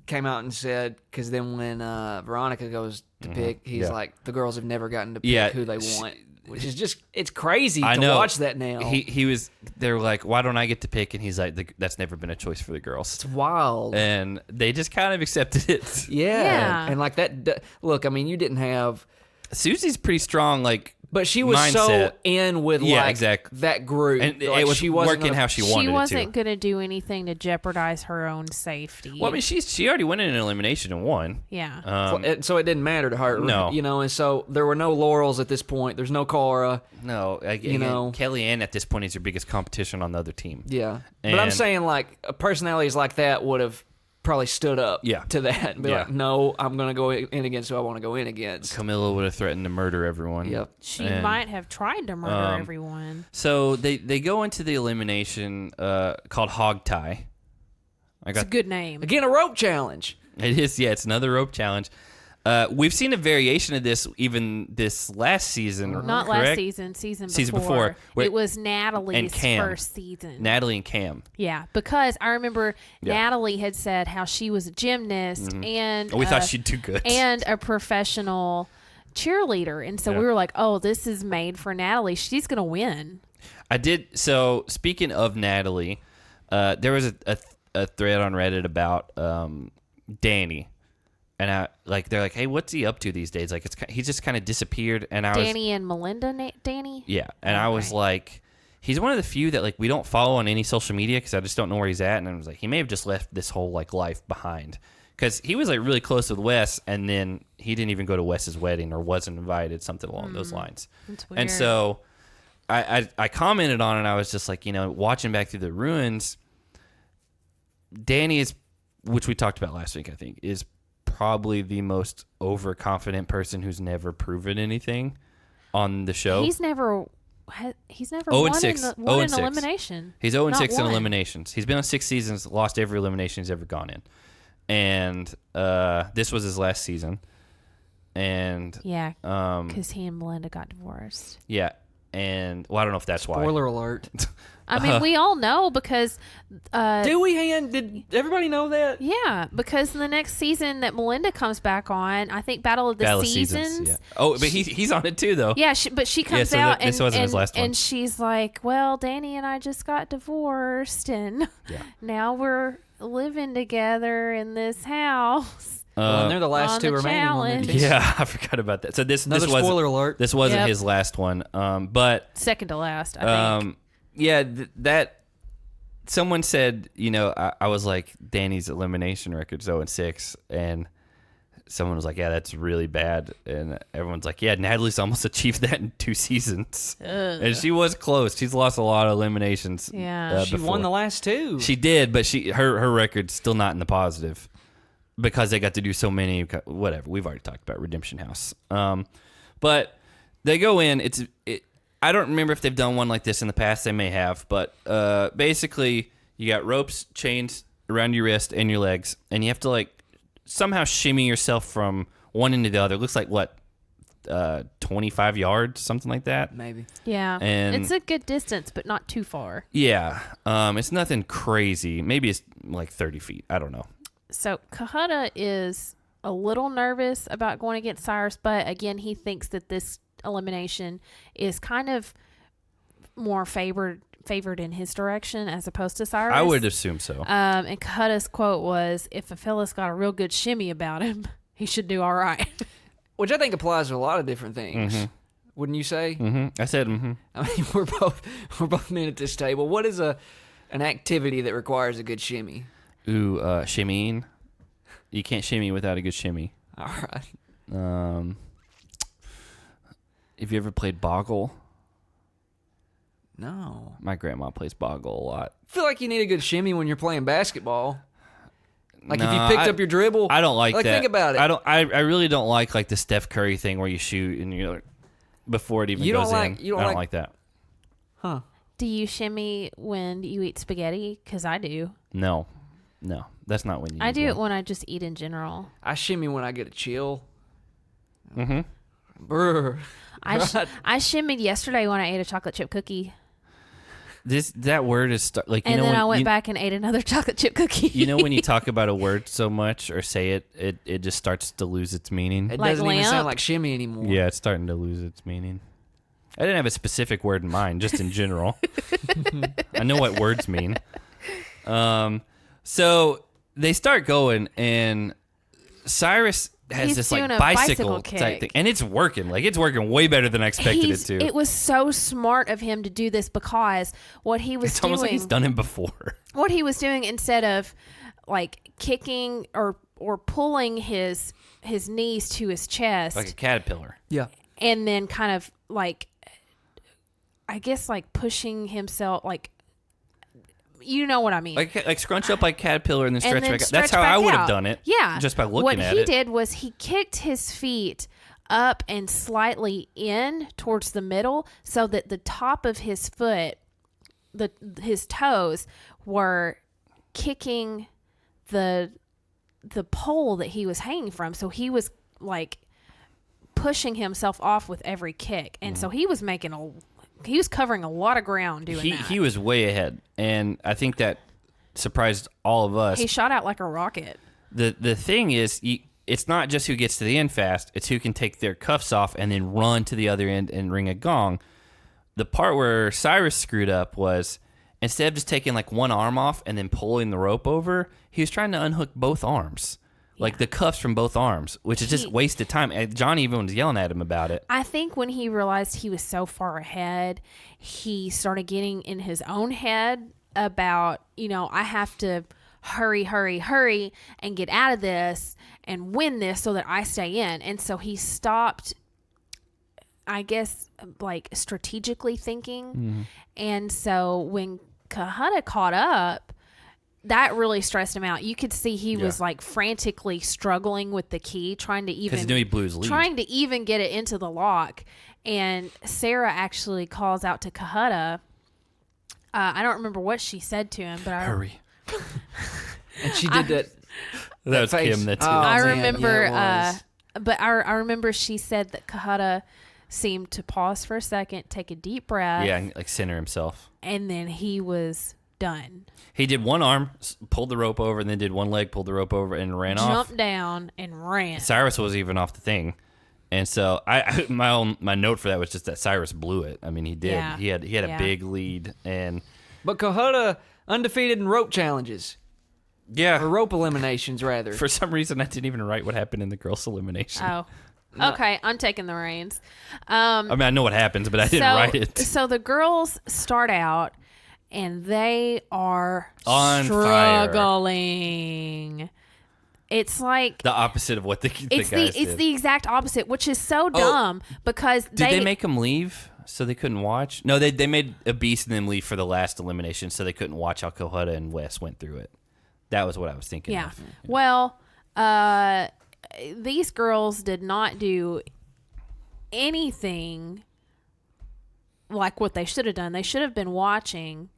came out and said, because then when Veronica goes to pick, he's like, the girls have never gotten to pick who they want. Which is just, it's crazy to watch that now.
They were like, why don't I get to pick? And he's like, that's never been a choice for the girls.
It's wild.
And they just kind of accepted it.
Yeah. And like that, look, I mean, you didn't have.
Susie's pretty strong, like,
but she was
mindset.
So in with that group.
And
like,
it was
she wasn't
working how she wanted it to.
She wasn't going to do anything to jeopardize her own safety.
Well, I mean, she already went in an elimination and won.
Yeah.
So it didn't matter to her.
No.
And so there were no laurels at this point. There's no Cara.
No. Kellyanne at this point is your biggest competition on the other team.
Yeah. But I'm saying, like, personalities like that would have probably stood up to that and be like, no, I'm going to go in against who I want to go in against.
Camilla would have threatened to murder everyone.
Yep.
She might have tried to murder everyone.
So they go into the elimination called Hog Tie.
It's a good name.
Again, a rope challenge.
It is, yeah. It's another rope challenge. We've seen a variation of this even this last season.
Not
correct?
last season, season before. It was Natalie's first season.
Natalie and Cam.
Yeah, because I remember Natalie had said how she was a gymnast and
we thought she'd do good.
And a professional cheerleader. And so we were like, oh, this is made for Natalie. She's going to win.
I did. So speaking of Natalie, there was a thread on Reddit about Danny. And they're like, hey, what's he up to these days? Like, he just kind of disappeared. And
Danny and Melinda, Danny?
Yeah. And I was like, he's one of the few that, like, we don't follow on any social media because I just don't know where he's at. And I was like, he may have just left this whole, like, life behind. because he was like really close with Wes, and then he didn't even go to Wes's wedding or wasn't invited, something along those lines.
That's weird.
And so I commented on it, and I was just like, watching back through the ruins, Danny is, which we talked about last week, I think, is probably the most overconfident person who's never proven anything on the show.
He's never
0-6.
won an elimination.
He's 0-6 in
Not one.
eliminations. He's been on 6 seasons, lost every elimination he's ever gone in. And this was his last season. And
Yeah, because he and Melinda got divorced.
yeah. And well, I don't know if that's why.
Spoiler alert.
I mean, we all know because
Do we, Did everybody know that?
yeah, because in the next season that Melinda comes back on, I think Battle of the Seasons.
Yeah. Oh, but he's on it too, though.
Yeah, but she comes
so
out
this
and,
wasn't his last one.
and she's like, well, Danny and I just got divorced and now we're living together in this house.
And they're the last
on
two
the
remaining on
challenge.
there, too.
Yeah, I forgot about that. So
Another spoiler alert.
This wasn't
Yep.
his last one. But
Second to last, I think.
yeah, that someone said, I was like, Danny's elimination record's 0-6, and someone was like, yeah, that's really bad, and everyone's like, yeah, Natalie's almost achieved that in 2 seasons, and she was close. She's lost a lot of eliminations.
Yeah.
She
before.
won the last 2.
She did, but her record's still not in the positive because they got to do so many. Whatever, we've already talked about Redemption House. But they go in. I don't remember if they've done one like this in the past. They may have, but basically, you got ropes, chains around your wrist and your legs, and you have to like somehow shimmy yourself from one end to the other. It looks like 25 yards, something like that.
Maybe.
Yeah,
and-
it's a good distance, but not too far.
Yeah, it's nothing crazy. Maybe it's like 30 feet. I don't know.
So Cohutta is a little nervous about going against Cyrus, but again, he thinks that this elimination is kind of more favored in his direction as opposed to Cyrus.
I would assume so.
And Cohutta's quote was, "If a fella's got a real good shimmy about him, he should do all right."
Which I think applies to a lot of different things.
Mm-hmm.
Wouldn't you say?
I said,
I mean, we're both men at this table. What is an activity that requires a good shimmy?
Ooh, shimmying. You can't shimmy without a good shimmy.
All right.
Have you ever played Boggle?
No.
My grandma plays Boggle a lot.
I feel like you need a good shimmy when you're playing basketball. Like if
Nah,
you picked up your dribble.
I don't like that.
Think about it.
I really don't like the Steph Curry thing where you shoot and you're like, before it even
You don't
goes
like-
in.
you don't
I don't
like-
like that.
Huh.
Do you shimmy when you eat spaghetti? Because I do.
No, that's not when you.
I
use
do it
one.
when I just eat in general.
I shimmy when I get a chill.
Mm-hmm.
Brr.
I shimmied yesterday when I ate a chocolate chip cookie,
That word is like you
and
know
then
when
I went back and ate another chocolate chip cookie.
You know when you talk about a word so much or say it just starts to lose its meaning.
It
Like
doesn't even
lamp?
sound like shimmy anymore.
Yeah, it's starting to lose its meaning. I didn't have a specific word in mind, just in general. I know what words mean. So they start going, and Cyrus has
He's
this
doing
like
a
bicycle
bicycle
type
kick.
thing, and it's working. Like it's working way better than I expected it to.
It was so smart of him to do this because what he was
It's
doing,
almost like he's done it before.
what he was doing instead of like kicking or pulling his knees to his chest,
Like a caterpillar.
Yeah.
and then kind of like, I guess like pushing himself, like, you know what I mean.
Like scrunch up like caterpillar and then stretch
and then
back out.
stretch
That's how
back
I would have
out.
done it.
Yeah.
Just by looking
what
at
he
it.
did was he kicked his feet up and slightly in towards the middle so that the top of his foot, his toes were kicking the pole that he was hanging from. So he was like pushing himself off with every kick. And so he was he was covering a lot of ground doing that.
He was way ahead, and I think that surprised all of us.
He shot out like a rocket.
The thing is, it's not just who gets to the end fast; it's who can take their cuffs off and then run to the other end and ring a gong. The part where Cyrus screwed up was instead of just taking like one arm off and then pulling the rope over, he was trying to unhook both arms, like the cuffs from both arms, which is just wasted time. And John even was yelling at him about it.
I think when he realized he was so far ahead, he started getting in his own head about, I have to hurry, hurry, hurry and get out of this and win this so that I stay in. And so he stopped, I guess, like strategically thinking. And so when Cohutta caught up, that really stressed him out. You could see he was like frantically struggling with the key, trying to even,
because he knew he blew his lead.
trying to even get it into the lock. And Sarah actually calls out to Cohutta. I don't remember what she said to him, but
Hurry.
And she did that.
That was
face.
Kim. That too.
Oh,
I
man,
remember,
yeah, it was.
but I remember she said that Cohutta seemed to pause for a second, take a deep breath,
Yeah, and, like center himself.
and then he was done.
He did one arm, pulled the rope over, and then did one leg, pulled the rope over, and ran off.
Jumped down and ran.
Cyrus was even off the thing, and so my note for that was just that Cyrus blew it. I mean, he did.
Yeah.
He had a big lead, and
But Cohutta undefeated in rope challenges. Or rope eliminations, rather.
For some reason, I didn't even write what happened in the girls' elimination.
Oh. Okay, I'm taking the reins.
I mean, I know what happens, but I didn't write it.
So the girls start out, and they are
On fire.
struggling. It's like
The opposite of what the guys did.
it's the exact opposite, which is so dumb because
Did they make them leave so they couldn't watch? No, they made a beast and them leave for the last elimination so they couldn't watch how Cohutta and Wes went through it. That was what I was thinking
Yeah.
of.
Well, these girls did not do anything like what they should have done. They should have been watching.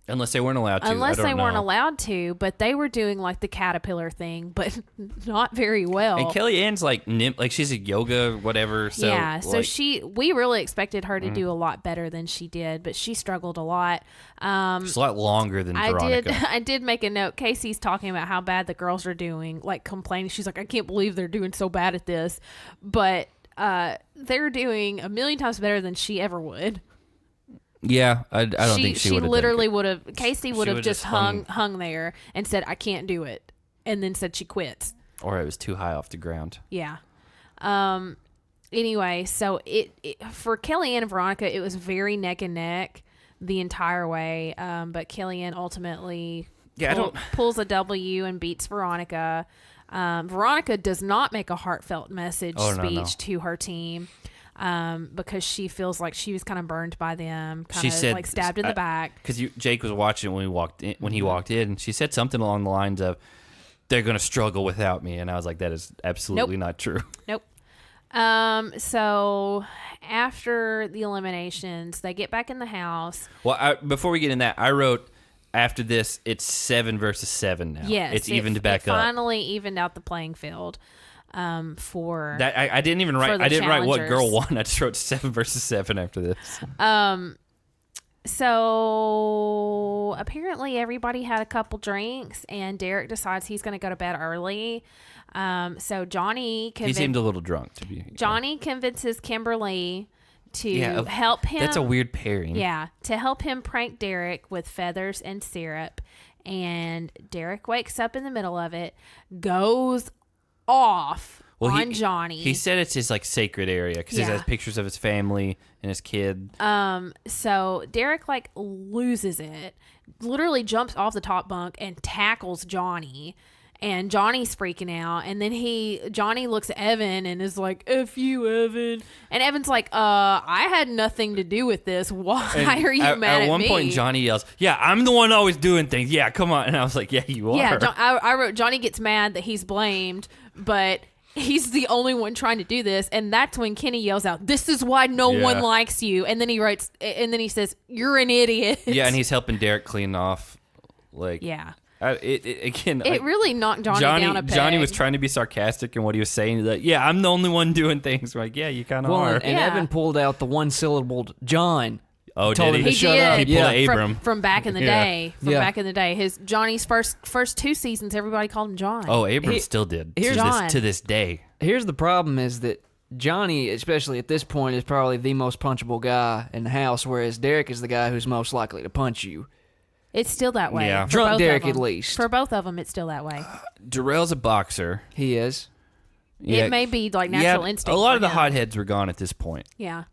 Unless they weren't allowed to.
Unless
I don't
they weren't
know.
we to, but they were doing like the caterpillar thing, but not very well.
And Kellyanne's like she's a yoga whatever. So
yeah, so
like,
we really expected her to do a lot better than she did, but she struggled a lot.
it's a lot longer than Veronica.
I did make a note. Casey's talking about how bad the girls are doing, like complaining. She's like, I can't believe they're doing so bad at this, but they're doing a million times better than she ever would.
Yeah, I don't think she would have.
Literally would have. Casey would have
would've
just
just
hung there and said, I can't do it, and then said she quits.
Or it was too high off the ground.
Yeah. Anyway, so it for Kellyanne and Veronica, it was very neck and neck the entire way. But Kellyanne ultimately pulls a W and beats Veronica. Veronica does not make a heartfelt message speech to her team. Because she feels like she was kind of burned by them, kind of like stabbed in the back. Because
Jake was watching when he walked in, and she said something along the lines of, "They're going to struggle without me," and I was like, "That is absolutely not true."
Nope. So after the eliminations, they get back in the house.
Well, before we get in that, I wrote after this, it's 7 versus 7 now.
Yes,
it's evened back up.
Finally evened out the playing field. For
that, I didn't even write. I didn't write what girl won. I just wrote 7 versus 7 after this.
So apparently everybody had a couple drinks, and Derek decides he's going to go to bed early. So Johnny
he seemed a little drunk to be.
Johnny convinces Kimberly to help him.
That's a weird pairing.
Yeah, to help him prank Derek with feathers and syrup. And Derek wakes up in the middle of it, goes off on Johnny.
He said it's his like sacred area because he has pictures of his family and his kid.
So Derek like loses it, literally jumps off the top bunk and tackles Johnny. And Johnny's freaking out. And then Johnny looks at Evan and is like, F you, Evan. And Evan's like, I had nothing to do with this. Why are you mad at me?
At one point, Johnny yells, yeah, I'm the one always doing things. Yeah, come on. And I was like, yeah, you are.
Yeah, I wrote, Johnny gets mad that he's blamed, but he's the only one trying to do this. And that's when Kenny yells out, this is why no one likes you. And then he says, you're an idiot.
Yeah, and he's helping Derek clean off. Like,
yeah.
It
really knocked Johnny down a peg.
Johnny was trying to be sarcastic in what he was saying. Like, yeah, I'm the only one doing things. We're like, yeah, you kind of are.
And Evan pulled out the one-syllabled John.
Oh,
told
did
him
he?
to shut up.
He pulled Abram.
From back in the day. Back in the day. Johnny's first 2 seasons, everybody called him John.
Oh, Abram still did. To this day.
Here's the problem is that Johnny, especially at this point, is probably the most punchable guy in the house, whereas Derek is the guy who's most likely to punch you.
It's still that way.
Yeah.
Drunk Derek, at least.
For both of them, it's still that way.
Darrell's a boxer.
He is.
Yeah. It may be like natural instinct.
A lot of the hotheads were gone at this point.
Yeah.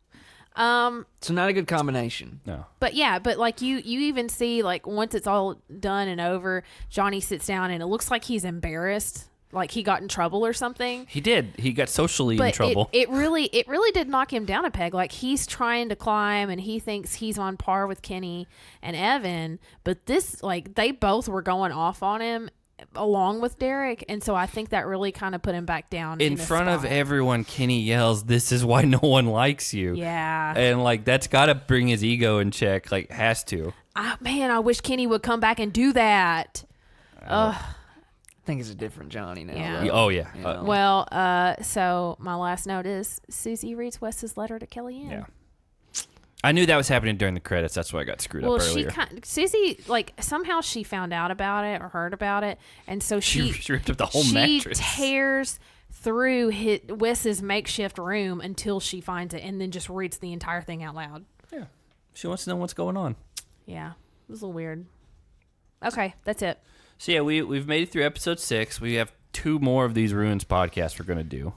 So not a good combination.
No.
But yeah, but like you even see like once it's all done and over, Johnny sits down and it looks like he's embarrassed, like he got in trouble or something.
He did. He got socially
But
in trouble.
it really did knock him down a peg. Like he's trying to climb and he thinks he's on par with Kenny and Evan, but this like they both were going off on him along with Derek, and so I think that really kind of put him back down
in
a
front of
spot.
everyone, Kenny yells, "This is why no one likes you."
Yeah.
And like that's got to bring his ego in check. Like has to.
Man, I wish Kenny would come back and do that. Ugh.
I think it's a different Johnny now.
Yeah.
though.
Oh yeah.
You know?
Well, so my last note is Susie reads Wes's letter to Kellyanne.
Yeah. I knew that was happening during the credits. That's why I got screwed
Well,
up earlier.
Susie, like, somehow she found out about it or heard about it, and so
She ripped up the whole
she
mattress.
tears through Wes's makeshift room until she finds it, and then just reads the entire thing out loud.
Yeah. She wants to know what's going on.
Yeah, it was a little weird. Okay, that's it.
So yeah, we've made it through episode 6. We have 2 more of these Ruins podcasts we're gonna do.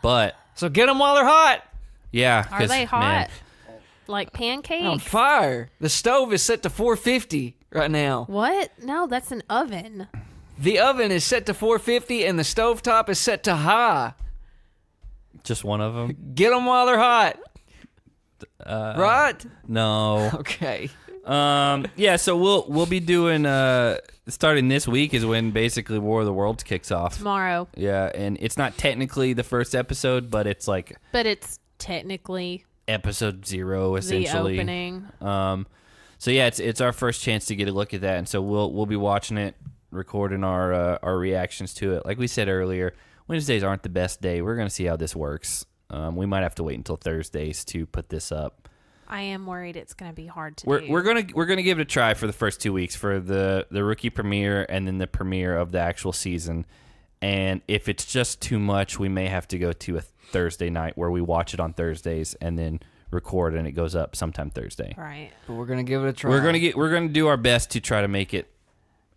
But
So get them while they're hot.
yeah,
Are they hot?
Man,
Like pancakes?
On fire. The stove is set to 450 right now.
What? No, that's an oven.
The oven is set to 450 and the stovetop is set to high.
just one of them.
Get them while they're hot. Right?
No.
Okay.
Yeah, so we'll be doing starting this week is when basically War of the Worlds kicks off.
Tomorrow.
Yeah, and it's not technically the first episode, but it's like
But it's technically
episode 0 essentially.
the opening.
So yeah, it's our first chance to get a look at that, and so we'll be watching it, recording our reactions to it. Like we said earlier, Wednesdays aren't the best day. We're gonna see how this works. We might have to wait until Thursdays to put this up.
I am worried it's going to be hard to do.
We're gonna give it a try for the first 2 weeks for the rookie premiere and then the premiere of the actual season. And if it's just too much, we may have to go to a Thursday night where we watch it on Thursdays and then record and it goes up sometime Thursday.
Right.
But we're going to give it a try.
We're gonna do our best to try to make it.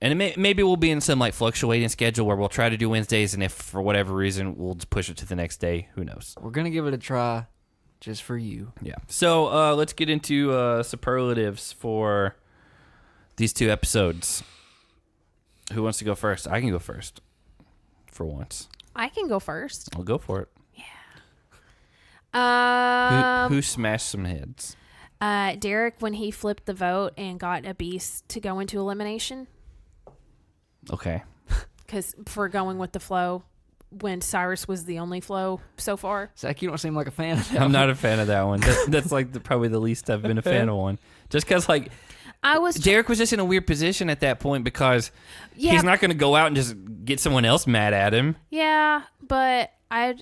And maybe we'll be in some like fluctuating schedule where we'll try to do Wednesdays, and if for whatever reason we'll just push it to the next day, who knows?
We're going to give it a try just for you.
Yeah. So let's get into superlatives for these 2 episodes. Who wants to go first? I can go first for once.
I can go first.
I'll go for it.
Yeah.
Who smashed some heads?
Derek, when he flipped the vote and got a beast to go into elimination,
Okay.
because for going with the flow when Cyrus was the only flow so far.
Zach, you don't seem like a fan of that.
I'm not a fan of that one. That's like probably the least I've been a fan of one. Just because like Derek was just in a weird position at that point because he's not going to go out and just get someone else mad at him.
Yeah, but I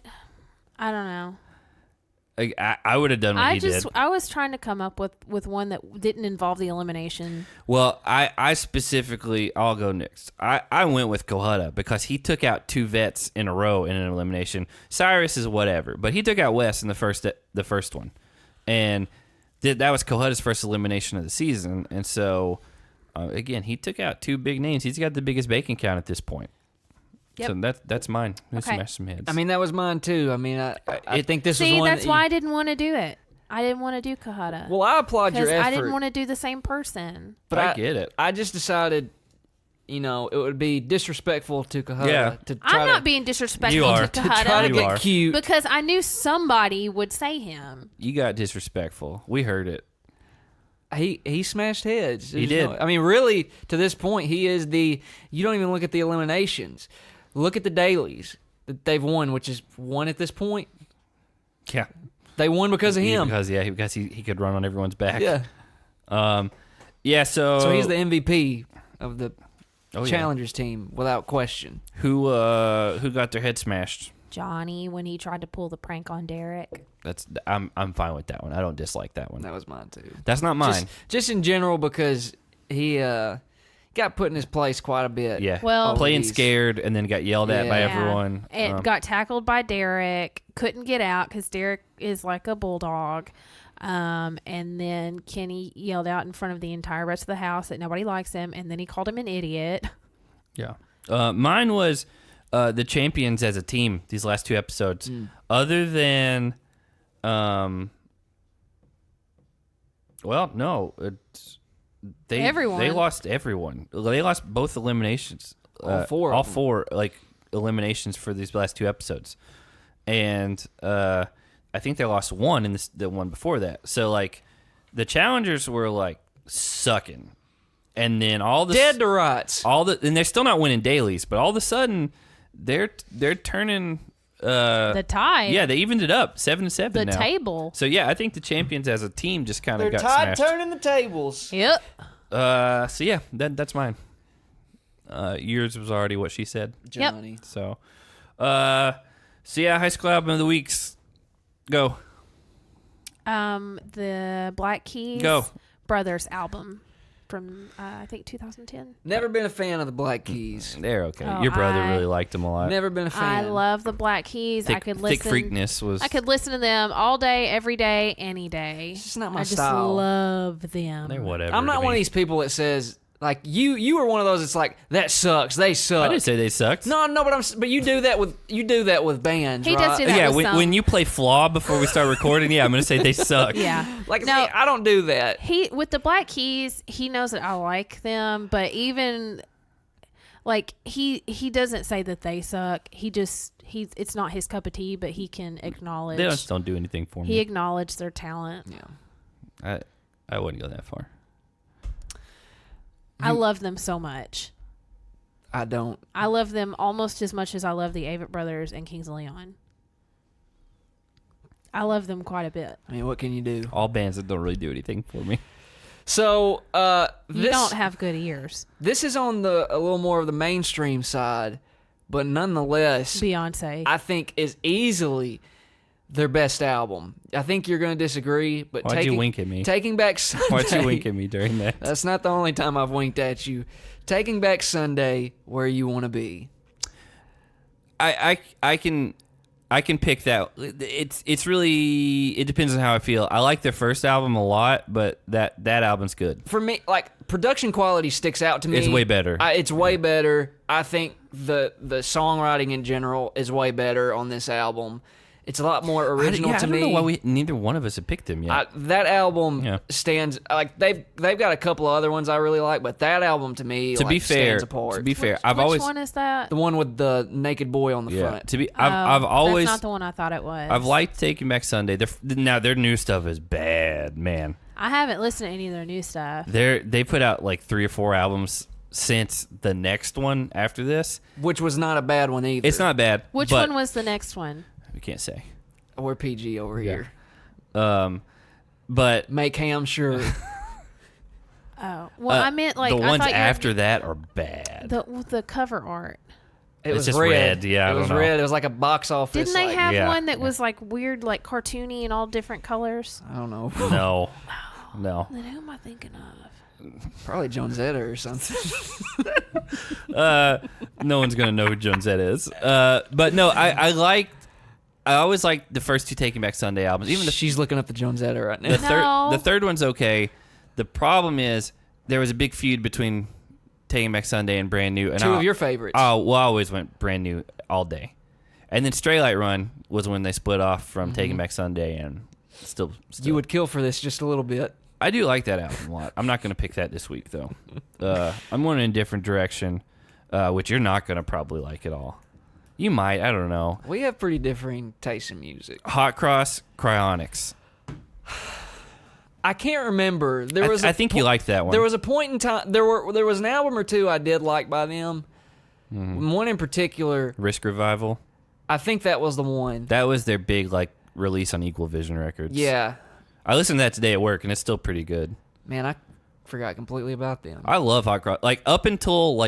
don't know.
Like, I would have done what he did.
I was trying to come up with one that didn't involve the elimination.
Well, I specifically, I'll go next. I went with Cohutta because he took out 2 vets in a row in an elimination. Cyrus is whatever, but he took out Wes in the first one. And that was Cohutta's first elimination of the season. And so, again, he took out 2 big names. He's got the biggest bacon count at this point.
Yep.
So that's mine. Who
Okay.
smashed some heads?
I mean, that was mine too. I mean, I think this was
See,
one.
that's why I didn't want to do it. I didn't want to do Cohutta.
Well, I applaud your
because
effort.
I didn't want to do the same person.
but I get it.
I just decided, it would be disrespectful to Cohutta to try
I'm
to,
not being disrespectful
You are.
to
to try to
Cohutta
You
get
are.
cute.
because I knew somebody would say him.
You got disrespectful. We heard it.
He smashed heads.
He
There's
did.
I mean, really, to this point, he is the. You don't even look at the eliminations. Look at the dailies that they've won, which is 1 at this point.
Yeah.
They won because of him.
Because he could run on everyone's back.
Yeah.
Yeah. So
So he's the MVP of the
Oh, yeah.
challengers team without question.
Who got their head smashed?
Johnny when he tried to pull the prank on Derek.
I'm fine with that one. I don't dislike that one.
That was mine too.
That's not mine.
Just in general because he got put in his place quite a bit.
Yeah.
Well-
playing
These-
scared and then got yelled at by
Yeah.
everyone.
It got tackled by Derek. Couldn't get out because Derek is like a bulldog. And then Kenny yelled out in front of the entire rest of the house that nobody likes him. And then he called him an idiot.
Yeah. Mine was the champions as a team these last 2 episodes. Other than Well, no, they lost everyone. They lost both eliminations. All four eliminations for these last 2 episodes, and I think they lost one in the one before that. So like, the challengers were like sucking, and then
dead to rights.
And they're still not winning dailies, but all of a sudden they're turning.
The tide.
Yeah, they evened it up 7-7
The
now.
table.
So yeah, I think the champions as a team just kind of got
They're
smashed.
turning the tables.
Yep.
So yeah, that's mine. Yours was already what she said.
Johnny.
Yep.
So, high school album of the weeks. Go.
The Black Keys
Go.
Brothers album from I think 2010.
Never been a fan of the Black Keys.
They're okay.
Oh,
Your brother really liked them a lot.
Never been a fan.
I love the Black Keys. I could listen.
Thick Freakness was.
I could listen to them all day, every day, any day.
It's just not my
I just
style.
love them.
They're whatever.
I'm not
to
one of
me.
these people that says like you are one of those that's like that sucks. They suck.
I didn't say they sucked.
No, but you do that with bands.
He
right?
does do that.
Yeah,
with some.
when you play Flaw before we start recording, yeah, I'm gonna say they suck.
Yeah.
Like
No.
see, I don't do that.
He with the Black Keys, he knows that I like them, but even like he doesn't say that they suck. It's not his cup of tea, but he can acknowledge.
They just don't do anything for
He
me.
acknowledged their talent.
Yeah.
I wouldn't go that far.
I love them so much.
I don't.
I love them almost as much as I love the Avett Brothers and Kings of Leon. I love them quite a bit.
I mean, what can you do?
All bands that don't really do anything for me.
So,
You don't have good ears.
This is on a little more of the mainstream side, but nonetheless,
Beyonce.
I think is easily their best album. I think you're going to disagree, but
Why'd you wink at me?
Taking Back Sunday.
Why'd you wink at me during that?
That's not the only time I've winked at you. Taking Back Sunday, Where You Want to Be.
I can pick that. It's really, it depends on how I feel. I like their first album a lot, but that album's good.
For me, like, production quality sticks out to me.
It's way better.
It's way better. I think the songwriting in general is way better on this album. It's a lot more original to
I don't
me.
know why neither one of us have picked him yet.
That album
Yeah.
stands like they've got a couple of other ones I really like, but that album to me
to be fair,
stands apart.
to be fair,
Which
I've always
one is that?
The one with the naked boy on the front.
to be I've always
That's not the one I thought it was.
I've liked Taking Back Sunday. Now their new stuff is bad, man.
I haven't listened to any of their new stuff.
They put out like 3 or 4 albums since the next one after this.
Which was not a bad one either.
It's not bad.
Which
but
one was the next one?
we can't say.
We're PG over here.
But
Make ham sure.
Oh, well, I meant like
the
I
ones
thought you were-
after that are bad.
the cover art.
It
It's
was
just
red.
red, yeah, I
it was
don't know.
red. It was like a box office.
Didn't they
like-
have
yeah,
one that
yeah.
was like weird, like cartoony and all different colors?
I don't know.
No.
Then who am I thinking of?
Probably Jonesetta or something.
No one's gonna know who Jonesette is. But no, I always liked the first 2 Taking Back Sunday albums. Even
She's looking up the Jonesetta right now.
No.
the third one's okay. The problem is there was a big feud between Taking Back Sunday and Brand New. And
Two of your favorites.
Oh, well, I always went Brand New all day. And then Stray Light Run was when they split off from Taking Back Sunday, and still.
You would kill for this just a little bit.
I do like that album a lot. I'm not going to pick that this week, though. I'm going in a different direction, which you're not going to probably like at all. You might. I don't know.
We have pretty differing tastes in music.
Hot Cross, Cryonics.
I can't remember.
I think you liked that one.
There was a point in time. There was an album or two I did like by them. One in particular.
Risk Revival.
I think that was the one.
That was their big release on Equal Vision Records.
Yeah.
I listened to that today at work, and it's still pretty good.
Man, I forgot completely about them.
I love Hot Cross. Up until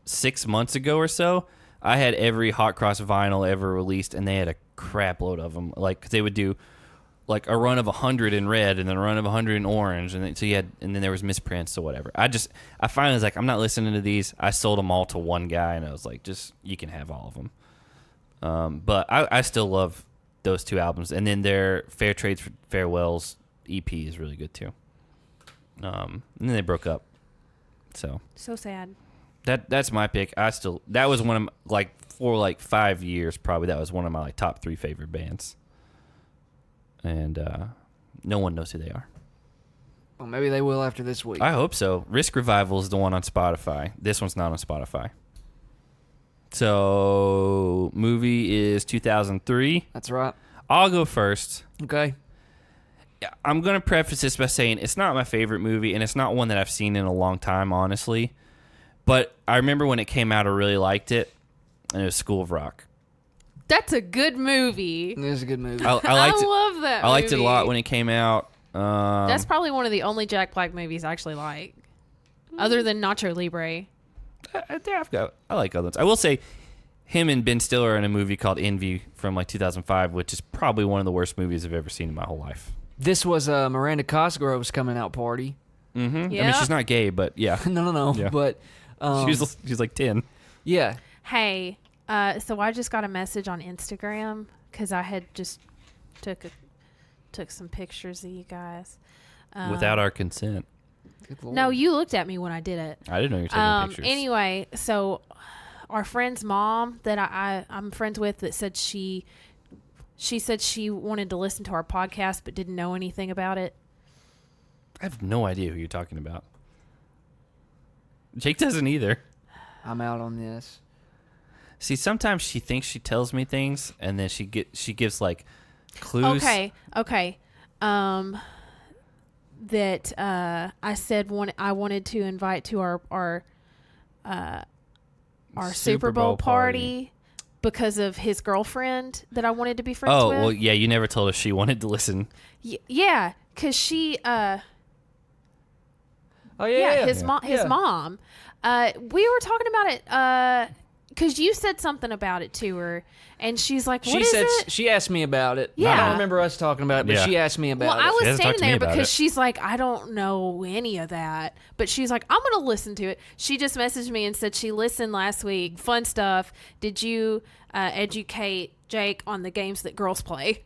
6 months ago or so, I had every Hot Cross vinyl ever released, and they had a crap load of them. 'Cause they would do a run of 100 in red, and then a run of 100 in orange, and then there was misprints or whatever. I finally was like, I'm not listening to these. I sold them all to one guy, and I was like, you can have all of them. But I still love those 2 albums, and then their Fair Trades for Farewells EP is really good too. And then they broke up. So
sad.
that's my pick. That was one of for 5 years probably. That was one of my top 3 favorite bands. and no one knows who they are.
Well, maybe they will after this week.
I hope so. Risk Revival is the one on Spotify. This one's not on Spotify. So, movie is 2003.
That's right.
I'll go first.
Okay.
I'm going to preface this by saying it's not my favorite movie, and it's not one that I've seen in a long time, honestly. But I remember when it came out, I really liked it, and it was School of Rock.
That's a good movie.
It is a good movie.
I liked it.
love that
I liked it a
movie.
lot when it came out.
That's probably one of the only Jack Black movies I actually like, other than Nacho Libre.
I like other ones. I will say, him and Ben Stiller are in a movie called Envy from like 2005, which is probably one of the worst movies I've ever seen in my whole life.
This was Miranda Cosgrove's coming out party.
Mm-hmm.
Yeah.
I mean, she's not gay, but yeah.
No.
Yeah.
But
She's like 10.
yeah.
Hey, so I just got a message on Instagram because I had just took some pictures of you guys.
Without our consent.
Good Lord.
No, you looked at me when I did it.
I didn't know you were taking pictures.
Anyway, so our friend's mom that I'm friends with that said she said she wanted to listen to our podcast but didn't know anything about it.
I have no idea who you're talking about. Jake doesn't either.
I'm out on this.
See, sometimes she thinks she tells me things, and then she gives like clues.
Okay. That I said I wanted to invite to our Super Bowl party because of his girlfriend that I wanted to be friends with.
Oh, well, yeah, you never told us she wanted to listen.
Yeah, because she
Oh yeah.
his mom. We were talking about it because you said something about it to her, and she's like, "What is it?"
She asked me about it.
Yeah.
I don't remember us talking about it, but
Yeah.
she asked me about
Well,
it.
I
She
was
hasn't talked
standing
to me
there
about
because
it.
she's like, I don't know any of that. But she's like, I'm going to listen to it. She just messaged me and said she listened last week. Fun stuff. Did you educate Jake on the games that girls play?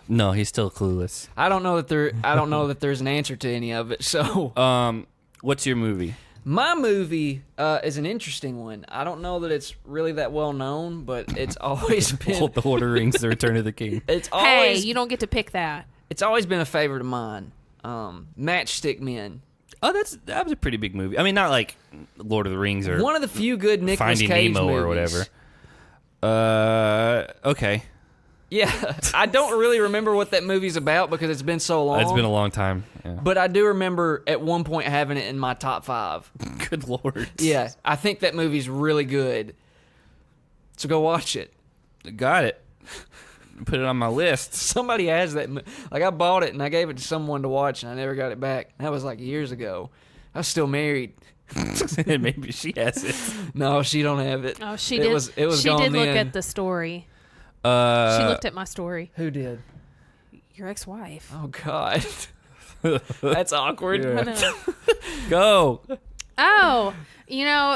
No, he's still clueless.
I don't know that there's an answer to any of it. So
What's your movie?
my movie is an interesting one. I don't know that it's really that well known, but it's always been
The Lord of the Rings: The Return of the King.
it's
Hey,
always
you don't get to pick that.
it's always been a favorite of mine. Matchstick Men.
Oh, that was a pretty big movie. I mean, not like Lord of the Rings or
One of the few good Nicolas
Finding
Cage
Nemo
movies.
or whatever. Okay.
Yeah, I don't really remember what that movie's about because it's been so long.
It's been a long time. Yeah.
But I do remember at one point having it in my top 5.
Good Lord.
Yeah, I think that movie's really good. So go watch it.
Got it. Put it on my list.
Somebody has that. Like, I bought it and I gave it to someone to watch and I never got it back. That was like years ago. I was still married.
Maybe she has it.
No, she don't have it.
Oh, she
It
did.
was
she
gone
did look
then.
at the story. She looked at my story.
Who did?
Your ex-wife.
Oh, God. That's awkward.
Yeah.
I know.
Go.
Oh,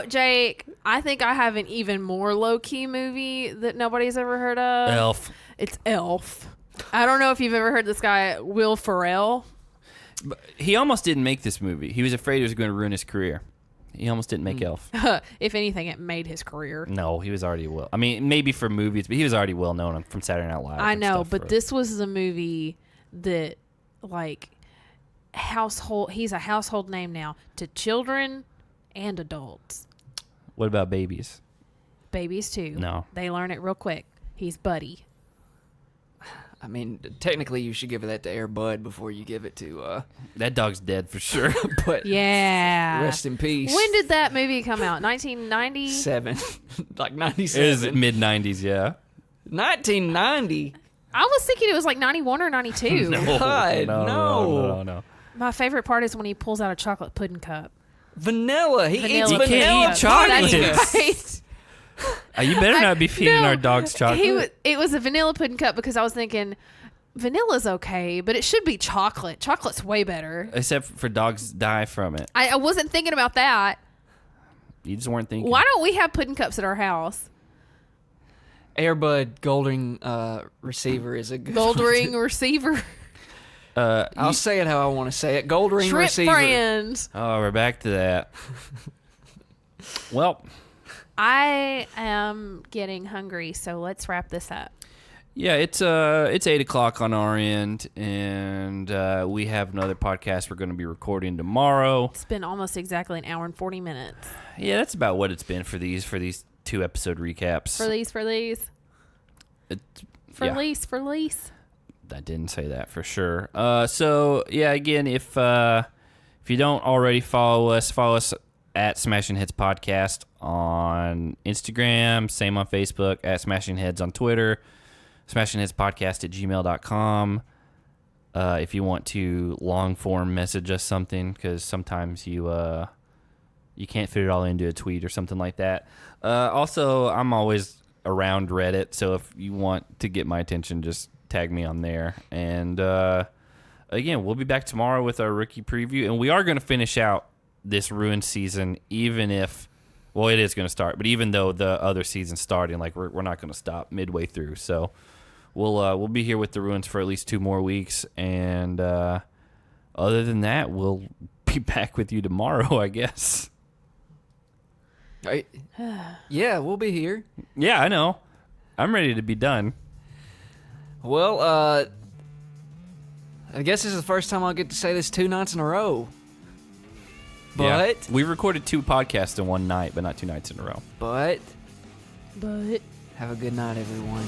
Jake, I think I have an even more low-key movie that nobody's ever heard of.
Elf.
It's Elf. I don't know if you've ever heard this guy, Will Ferrell.
But he almost didn't make this movie. He was afraid it was going to ruin his career. He almost didn't make Elf.
If anything, it made his career.
No, he was already well. I mean, maybe for movies, but he was already well known from Saturday Night Live.
I
and
know,
stuff
but
for-
this was the movie that, like, he's a household name now to children and adults.
What about babies?
Babies, too.
No.
They learn it real quick. He's Buddy.
I mean, technically, you should give that to Air Bud before you give it to.
That dog's dead for sure.
But
Yeah.
rest in peace.
When did that movie come out? 1990?
7, like
It
97.
was mid 90s, yeah.
1990.
I was thinking it was like 91 or 92.
God, no.
no.
My favorite part is when he pulls out a chocolate pudding cup.
Vanilla. He eats
Vanilla
vanilla.
can't eat chocolate.
pudding.
That's right.
You better not be feeding
No,
our dogs chocolate.
It was a vanilla pudding cup because I was thinking vanilla's okay, but it should be chocolate. Chocolate's way better.
Except for dogs die from it.
I wasn't thinking about that.
You just weren't thinking.
Why don't we have pudding cups at our house?
Air Bud Goldring receiver is a good
Gold
one.
ring receiver.
I'll say it how I want to say it. Gold ring
Shrimp
receiver.
friends.
Oh, we're back to that. Well,
I am getting hungry, so let's wrap this up.
Yeah, it's 8:00 on our end, and we have another podcast we're going to be recording tomorrow.
It's been almost exactly an hour and 40 minutes.
Yeah, that's about what it's been for these 2-episode recaps.
For lease. For lease.
I didn't say that for sure. So yeah, again, if you don't already follow us at Smashing Heads Podcast on Instagram, same on Facebook, at Smashing Heads on Twitter, smashingheadspodcast@gmail.com. If you want to long form message us something, because sometimes you can't fit it all into a tweet or something like that. Also, I'm always around Reddit, so if you want to get my attention, just tag me on there. And again, we'll be back tomorrow with our rookie preview, and we are going to finish out this Ruined season, even if, well, it is going to start, but even though the other season's starting, like we're not going to stop midway through. So we'll be here with the Ruins for at least 2 more weeks, and other than that, we'll be back with you tomorrow, I guess.
Yeah, we'll be here.
Yeah, I know. I'm ready to be done.
Well, I guess this is the first time I'll get to say this 2 nights in a row. But
yeah, we recorded 2 podcasts in one night, but not 2 nights in a row.
But
But
have a good night, everyone.